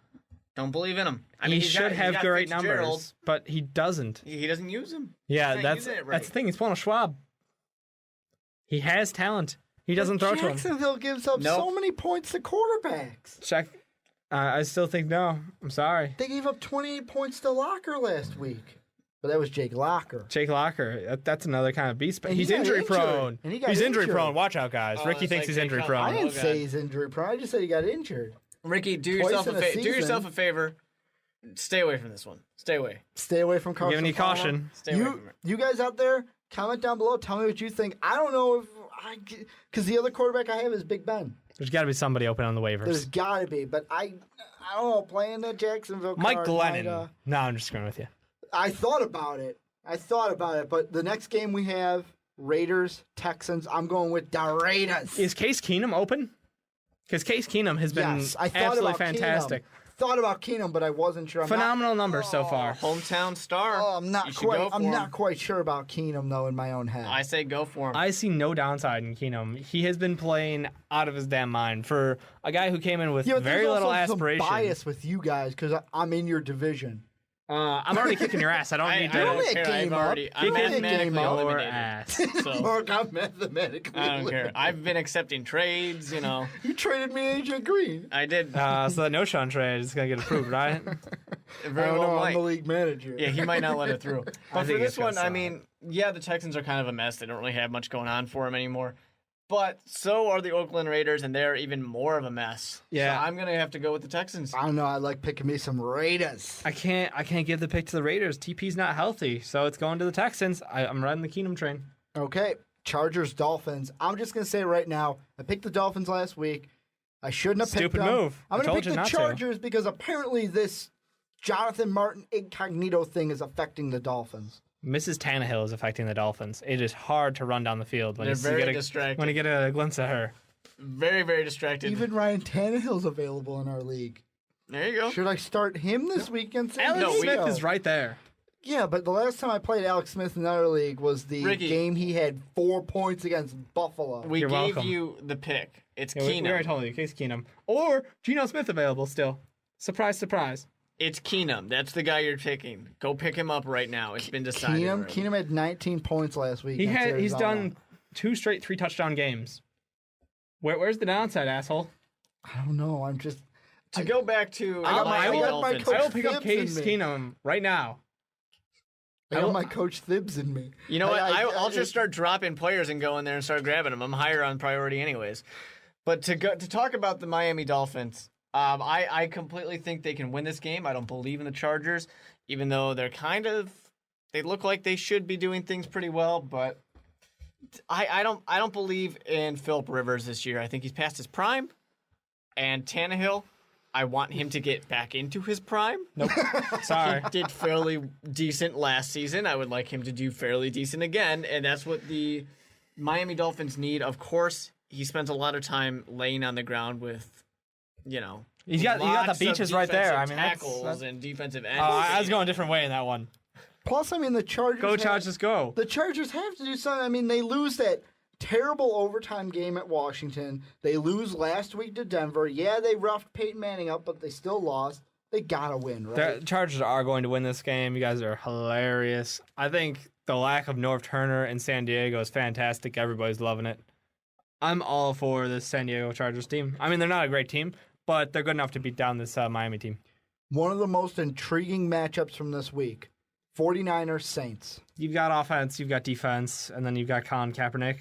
Don't believe in him. He should have great numbers, but he doesn't. He doesn't use them. Yeah, that's the thing. He's pulling a Schwab. He has talent. He doesn't throw to him. Jacksonville gives up so many points to quarterbacks. Check. I still think no. I'm sorry. They gave up 28 points to Locker last week. But that was Jake Locker. Jake Locker. That's another kind of beast. But And he's injury prone. And he got He's injury injured. prone. Watch out, guys. Ricky thinks he's injury prone. I didn't say he's injury prone. I just said he got injured. Ricky, do Twice yourself a favor. Stay away from this one. Stay away. Stay away from Carson Giving you Palmer. caution. Stay away from it. You guys out there, comment down below. Tell me what you think. I don't know if because the other quarterback I have is Big Ben. There's got to be somebody open on the waivers. There's got to be, but I don't know. Playing the Jacksonville Mike Cards Glennon. No, I'm just going with you. I thought about it, but the next game we have, Raiders, Texans, I'm going with the Raiders. Is Case Keenum open? Because Case Keenum has been absolutely fantastic. Thought about Keenum, but I wasn't sure. Phenomenal numbers so far. Hometown star. Oh, I'm not quite sure about Keenum though in my own head. I say go for him. I see no downside in Keenum. He has been playing out of his damn mind for a guy who came in with very little aspiration. Some bias with you guys because I'm in your division. I'm already kicking your ass. I don't need to. I'm mathematically eliminated. Ass. So. Mark, I'm mathematically I don't care. I've been accepting trades, You traded me AJ Green. I did. So that no-Sean trade is going to get approved, right? Very well I'm the league manager. Yeah, he might not let it through. But for this one, slide. the Texans are kind of a mess. They don't really have much going on for them anymore. But so are the Oakland Raiders, and they're even more of a mess. Yeah. So I'm going to have to go with the Texans. I don't know. I like picking me some Raiders. I can't give the pick to the Raiders. TP's not healthy, so it's going to the Texans. I'm riding the Keenum train. Okay. Chargers, Dolphins. I'm just going to say right now, I picked the Dolphins last week. I shouldn't have picked them. Stupid move. I'm going to pick the Chargers because apparently this Jonathan Martin incognito thing is affecting the Dolphins. Mrs. Tannehill is affecting the Dolphins. It is hard to run down the field when you get a glimpse of her. Very, very distracted. Even Ryan Tannehill's available in our league. There you go. Should I start him this weekend? Alex Smith is right there. Yeah, but the last time I played Alex Smith in another league was the Ricky. game he had 4 points against Buffalo. We You're gave welcome. you the pick. It's Yeah, we already Keenum. told you, Case Keenum. Or Geno Smith available still. Surprise, surprise. It's Keenum. That's the guy you're picking. Go pick him up right now. It's been decided. already. Keenum had 19 points last week. He's against Arizona. done 2 straight 3-touchdown games. Where's the downside, asshole? I don't know. I'm just. To go back to I got my- Miami I got my Dolphins. coach- I will pick up Thibs Case in me. Keenum right now. I got my coach Thibs in me. You know what? I'll I- just start dropping players and go in there and start grabbing them. I'm higher on priority anyways. But to talk about the Miami Dolphins, I completely think they can win this game. I don't believe in the Chargers, even though they look like they should be doing things pretty well. But I don't believe in Phillip Rivers this year. I think he's past his prime. And Tannehill, I want him to get back into his prime. Nope. Sorry. He did fairly decent last season. I would like him to do fairly decent again, and that's what the Miami Dolphins need. Of course, he spends a lot of time laying on the ground with, You got the lots beaches of right there. I defensive mean, tackles and defensive ends. I was going a different way in that one. Plus, I mean, the Chargers. Go Chargers, go. The Chargers have to do something. I mean, they lose that terrible overtime game at Washington. They lose last week to Denver. Yeah, they roughed Peyton Manning up, but they still lost. They gotta win, right? The Chargers are going to win this game. You guys are hilarious. I think the lack of Norv Turner in San Diego is fantastic. Everybody's loving it. I'm all for this San Diego Chargers team. I mean, they're not a great team, but they're good enough to beat down this Miami team. One of the most intriguing matchups from this week: 49ers Saints. You've got offense, you've got defense, and then you've got Colin Kaepernick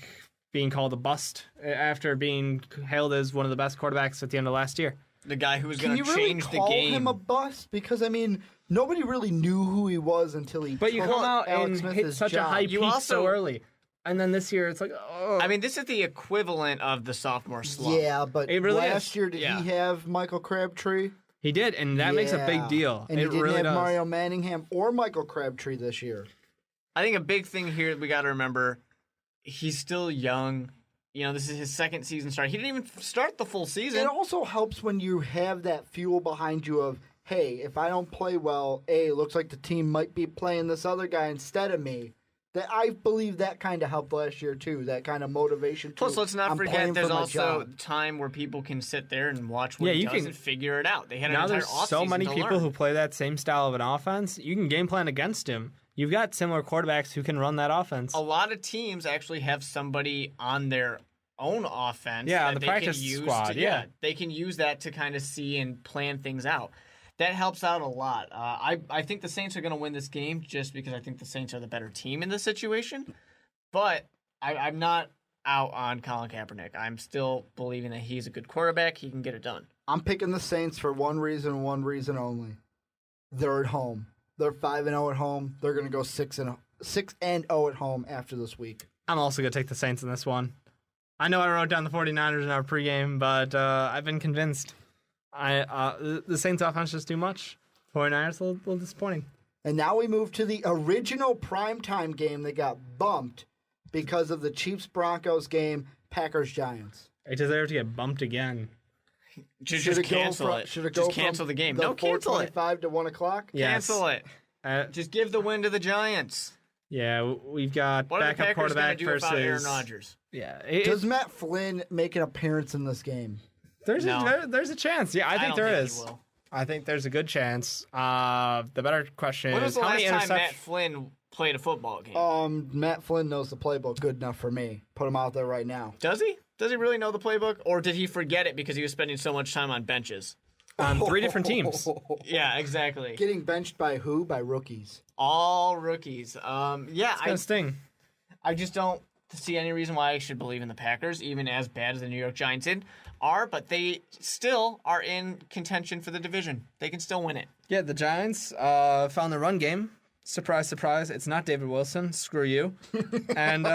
being called a bust after being hailed as one of the best quarterbacks at the end of last year. The guy who was Can going you to really change the call game. him a bust? Because I mean, nobody really knew who he was until he. But you took come out Alex and Smith's hit such job. a high You peak also- so early. And then this year, it's like, oh. I mean, this is the equivalent of the sophomore slump. Yeah, but It really last is. year did Yeah. he have Michael Crabtree? he did, and that makes a big Yeah. deal. And he it didn't really have does. Mario Manningham or Michael Crabtree this year. I think a big thing here we got to remember, he's still young. This is his second season start. He didn't even start the full season. It also helps when you have that fuel behind you of, hey, if I don't play well, it looks like the team might be playing this other guy instead of me. That I believe that kind of helped last year too. That kind of motivation. Plus, let's not I'm forget playing there's for my also job. time where people can sit there and watch what Yeah, he you does can- and figure it out. They had an Now entire there's offseason so many to people learn. who play that same style of an offense. You can game plan against him. You've got similar quarterbacks who can run that offense. A lot of teams actually have somebody on their own offense. Yeah, that on the they practice can use squad, yeah. they can use that to kind of see and plan things out. That helps out a lot. I think the Saints are going to win this game just because I think the Saints are the better team in this situation. But I'm not out on Colin Kaepernick. I'm still believing that he's a good quarterback. He can get it done. I'm picking the Saints for one reason only. They're at home. They're 5-0 at home. They're going to go 6-0 at home after this week. I'm also going to take the Saints in this one. I know I wrote down the 49ers in our pregame, but I've been convinced. The Saints offense just too much. 49ers a little disappointing. And now we move to the original primetime game that got bumped because of the Chiefs-Broncos game, Packers-Giants. They deserve to get bumped again. Just Should it go cancel from- it. should it Just go cancel from the game. the No, cancel it. 4:25 to 1 o'clock? Yes. Cancel it. Just give the win to the Giants. Yeah, we've got What are the backup Packers going to quarterback do versus without Aaron Rodgers? Yeah, Does Matt Flynn make an appearance in this game? there's No. there's a chance. Yeah, I think don't there think is. he will. I think there's a good chance. The better question When was is the how last many time interceptions? Matt Flynn played a football game? Matt Flynn knows the playbook good enough for me. Put him out there right now. Does he? Does he really know the playbook? Or did he forget it because he was spending so much time on benches? On 3 different teams. Yeah, exactly. Getting benched by who? By rookies. All rookies. Yeah, Gonna sting. I just don't see any reason why I should believe in the Packers, even as bad as the New York Giants are, but they still are in contention for the division. They can still win it. Yeah, the Giants found the run game. Surprise, surprise! It's not David Wilson. Screw you. And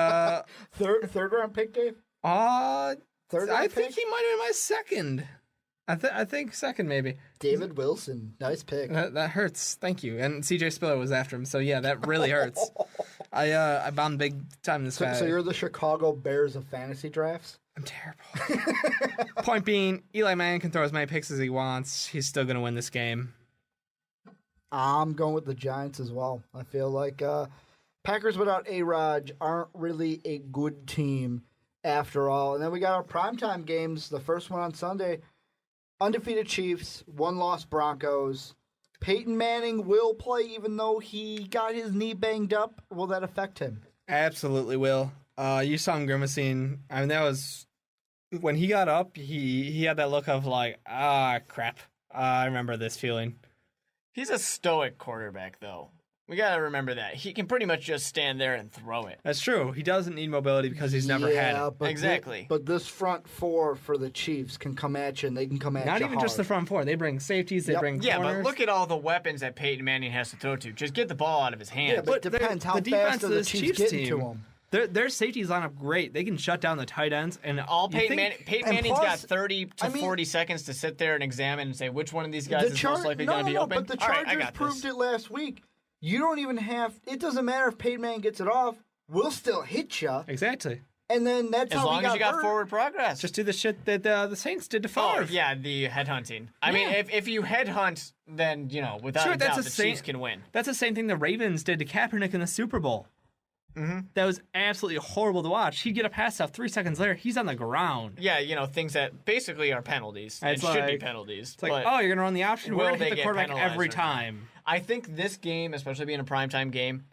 Third round pick, Dave? Third round I pick? think he might have been my second. I think second maybe. David Wilson. Nice pick. That hurts. Thank you. And CJ Spiller was after him, so yeah, that really hurts. I bombed big time this guy. So you're the Chicago Bears of fantasy drafts? I'm terrible. Point being, Eli Manning can throw as many picks as he wants. He's still going to win this game. I'm going with the Giants as well. I feel like Packers without A-Rod aren't really a good team after all. And then we got our primetime games. The first one on Sunday, undefeated Chiefs, one-loss Broncos. Peyton Manning will play even though he got his knee banged up. Will that affect him? Absolutely will. You saw him grimacing. I mean, that was when he got up. He had that look of like, crap. I remember this feeling. He's a stoic quarterback, though. We got to remember that. He can pretty much just stand there and throw it. That's true. He doesn't need mobility because he's never had it. But exactly. But this front four for the Chiefs can come at you, and they can come at you Not even hard. just the front four. They bring safeties. They bring Yeah, corners. but look at all the weapons that Peyton Manning has to throw to. Just get the ball out of his hand. Yeah, but it depends how the fast defense are of the this Chiefs Chiefs getting team, to him. Their safeties line up great. They can shut down the tight ends. And Peyton Manning's got plus, 30 to 40 seconds to sit there and examine and say which one of these guys The is most likely going to be open. But the Chargers proved it last week. You don't even have. It doesn't matter if Peyton Manning gets it off. We'll still hit you. Exactly. And then that's as how long he as you got hurt. forward progress. Just do the shit that the Saints did to Favre. Oh, yeah, the headhunting. I mean, if you headhunt, then, without a doubt, the Chiefs can win. That's the same thing the Ravens did to Kaepernick in the Super Bowl. Mm-hmm. That was absolutely horrible to watch. He'd get a pass off 3 seconds later. He's on the ground. Yeah, things that basically are penalties. It should be penalties. It's like, oh, you're going to run the option? We're going to hit the quarterback every not? time. I think this game, especially being a primetime game,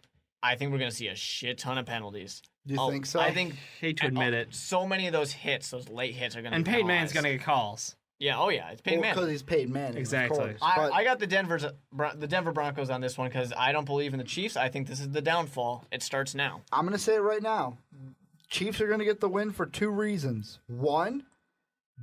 I think we're going to see a shit ton of penalties. Do you think so? I think hate to admit it. So many of those hits, those late hits, are going to be And Peyton Manning's going to get calls. Yeah, it's Peyton Manning. Because he's Peyton Manning. Exactly. Of course. I got the Denver Broncos on this one because I don't believe in the Chiefs. I think this is the downfall. It starts now. I'm going to say it right now. Chiefs are going to get the win for 2 reasons. 1,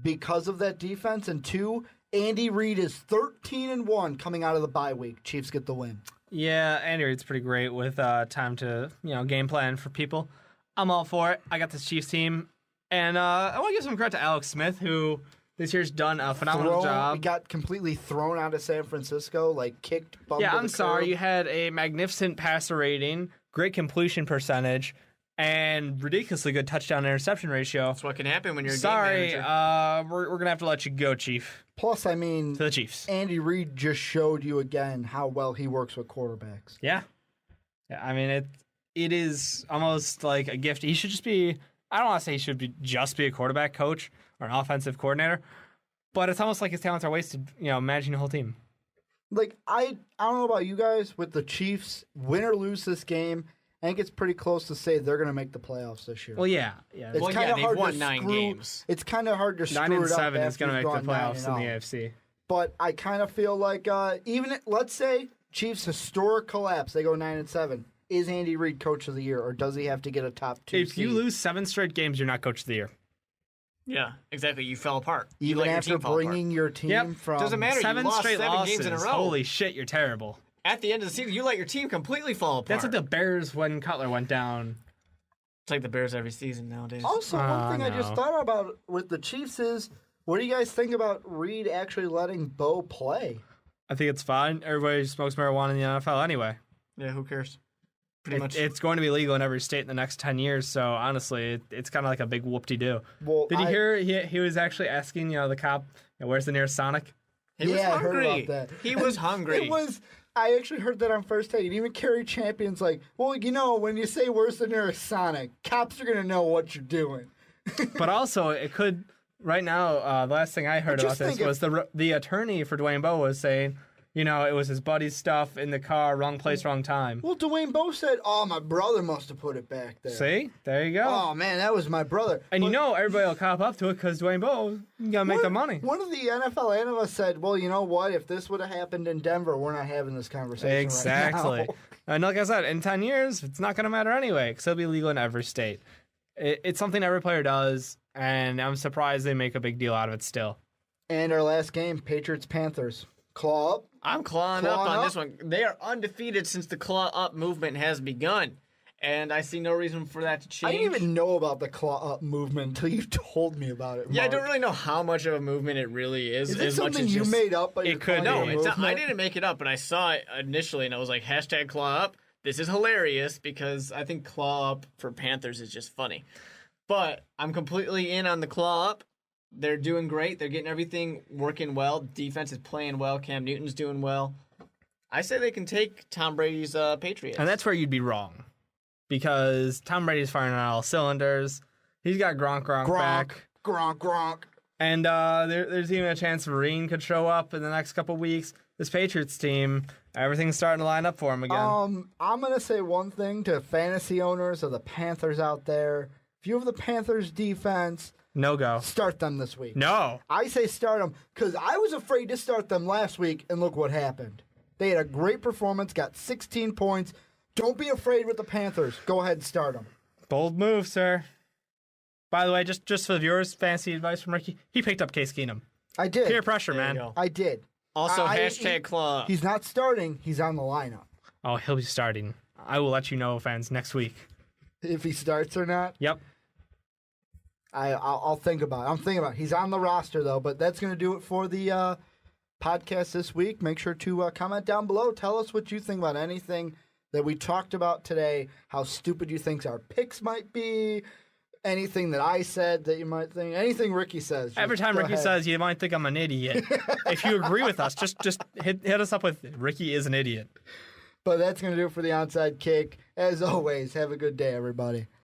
because of that defense, and 2, Andy Reid is 13-1 coming out of the bye week. Chiefs get the win. Yeah, Andy Reid's pretty great with time to game plan for people. I'm all for it. I got this Chiefs team, and I want to give some credit to Alex Smith, who this year's done a phenomenal job. He got completely thrown out of San Francisco, kicked. Yeah, I'm sorry. You had a magnificent passer rating, great completion percentage, and ridiculously good touchdown-interception ratio. That's what can happen when you're a sorry, game manager. we're going to have to let you go, Chief. Plus, I mean, To the Chiefs. Andy Reid just showed you again how well he works with quarterbacks. Yeah. I mean, it is almost like a gift. He should just be, I don't want to say he should just be a quarterback coach or an offensive coordinator, but it's almost like his talents are wasted, managing the whole team. I don't know about you guys, with the Chiefs, win or lose this game, I think it's pretty close to say they're going to make the playoffs this year. Well, yeah. It's Well, kind of they've hard won to 9 screw, games. It's kind of hard to screw 9-7 it up is going to make the playoffs in the 9-0. AFC. But I kind of feel like let's say Chiefs historic collapse, they go 9-7. Is Andy Reid coach of the year, or does he have to get a top 2 If you seed? lose 7 straight games, you're not coach of the year. Yeah, exactly. You fell apart. You Even let your after team fall bringing your team Yep. from Doesn't matter. 7 you lost straight 7 losses. games in a row. Holy shit, you're terrible. At the end of the season, you let your team completely fall apart. That's like the Bears when Cutler went down. It's like the Bears every season nowadays. Also, one thing I just no. thought about with the Chiefs is, what do you guys think about Reid actually letting Bo play? I think it's fine. Everybody smokes marijuana in the NFL anyway. Yeah, who cares? Pretty much. It's going to be legal in every state in the next 10 years, so honestly, it's kind of like a big whoop-de-doo. Well, Did you hear he was actually asking, the cop, where's the nearest Sonic? He was I heard hungry. about that. He was hungry. I actually heard that on First Take. And even Kerry Champion's like, well, when you say where's the nearest Sonic, cops are going to know what you're doing. But also, it could, right now, the last thing I heard about this was the attorney for Dwayne Bowe was saying, it was his buddy's stuff in the car, wrong place, wrong time. Well, Dwayne Bowe said, oh, my brother must have put it back there. See? There you go. Oh, man, that was my brother. And everybody will cop up to it because Dwayne Bowe got to make the money. One of the NFL analysts said, well, you know what? If this would have happened in Denver, we're not having this conversation Exactly. right now. And like I said, in 10 years, it's not going to matter anyway because it'll be legal in every state. It's something every player does, and I'm surprised they make a big deal out of it still. And our last game, Patriots-Panthers. Claw up. I'm clawing up on this one. They are undefeated since the claw up movement has begun. And I see no reason for that to change. I didn't even know about the claw up movement until you told me about it. Yeah, Mark. I don't really know how much of a movement it really is. Is it as something much as you just... made up? But It could No, be. it's not, I movement? didn't make it up, but I saw it initially and I was like, hashtag claw up. This is hilarious because I think claw up for Panthers is just funny. But I'm completely in on the claw up. They're doing great. They're getting everything working well. Defense is playing well. Cam Newton's doing well. I say they can take Tom Brady's Patriots. And that's where you'd be wrong. Because Tom Brady's firing on all cylinders. He's got Gronk back. Gronk. And there's even a chance Vereen could show up in the next couple weeks. This Patriots team, everything's starting to line up for him again. I'm going to say one thing to fantasy owners of the Panthers out there. If you have the Panthers defense, no go. Start them this week. No. I say start them because I was afraid to start them last week, and look what happened. They had a great performance, got 16 points. Don't be afraid with the Panthers. Go ahead and start them. Bold move, sir. By the way, just for the viewers, fancy advice from Ricky. He picked up Case Keenum. I did. Peer pressure, There man. you go. I did. Also, hashtag club. He's not starting. He's on the lineup. Oh, he'll be starting. I will let you know, fans, next week. If he starts or not, Yep. I'll think about it. I'm thinking about it. He's on the roster, though, but that's going to do it for the podcast this week. Make sure to comment down below. Tell us what you think about anything that we talked about today, how stupid you think our picks might be, anything that I said that you might think, anything Ricky says. Every time Ricky says, you might think I'm an idiot. If you agree with us, just hit us up with Ricky is an idiot. But that's going to do it for the Onside Kick. As always, have a good day, everybody.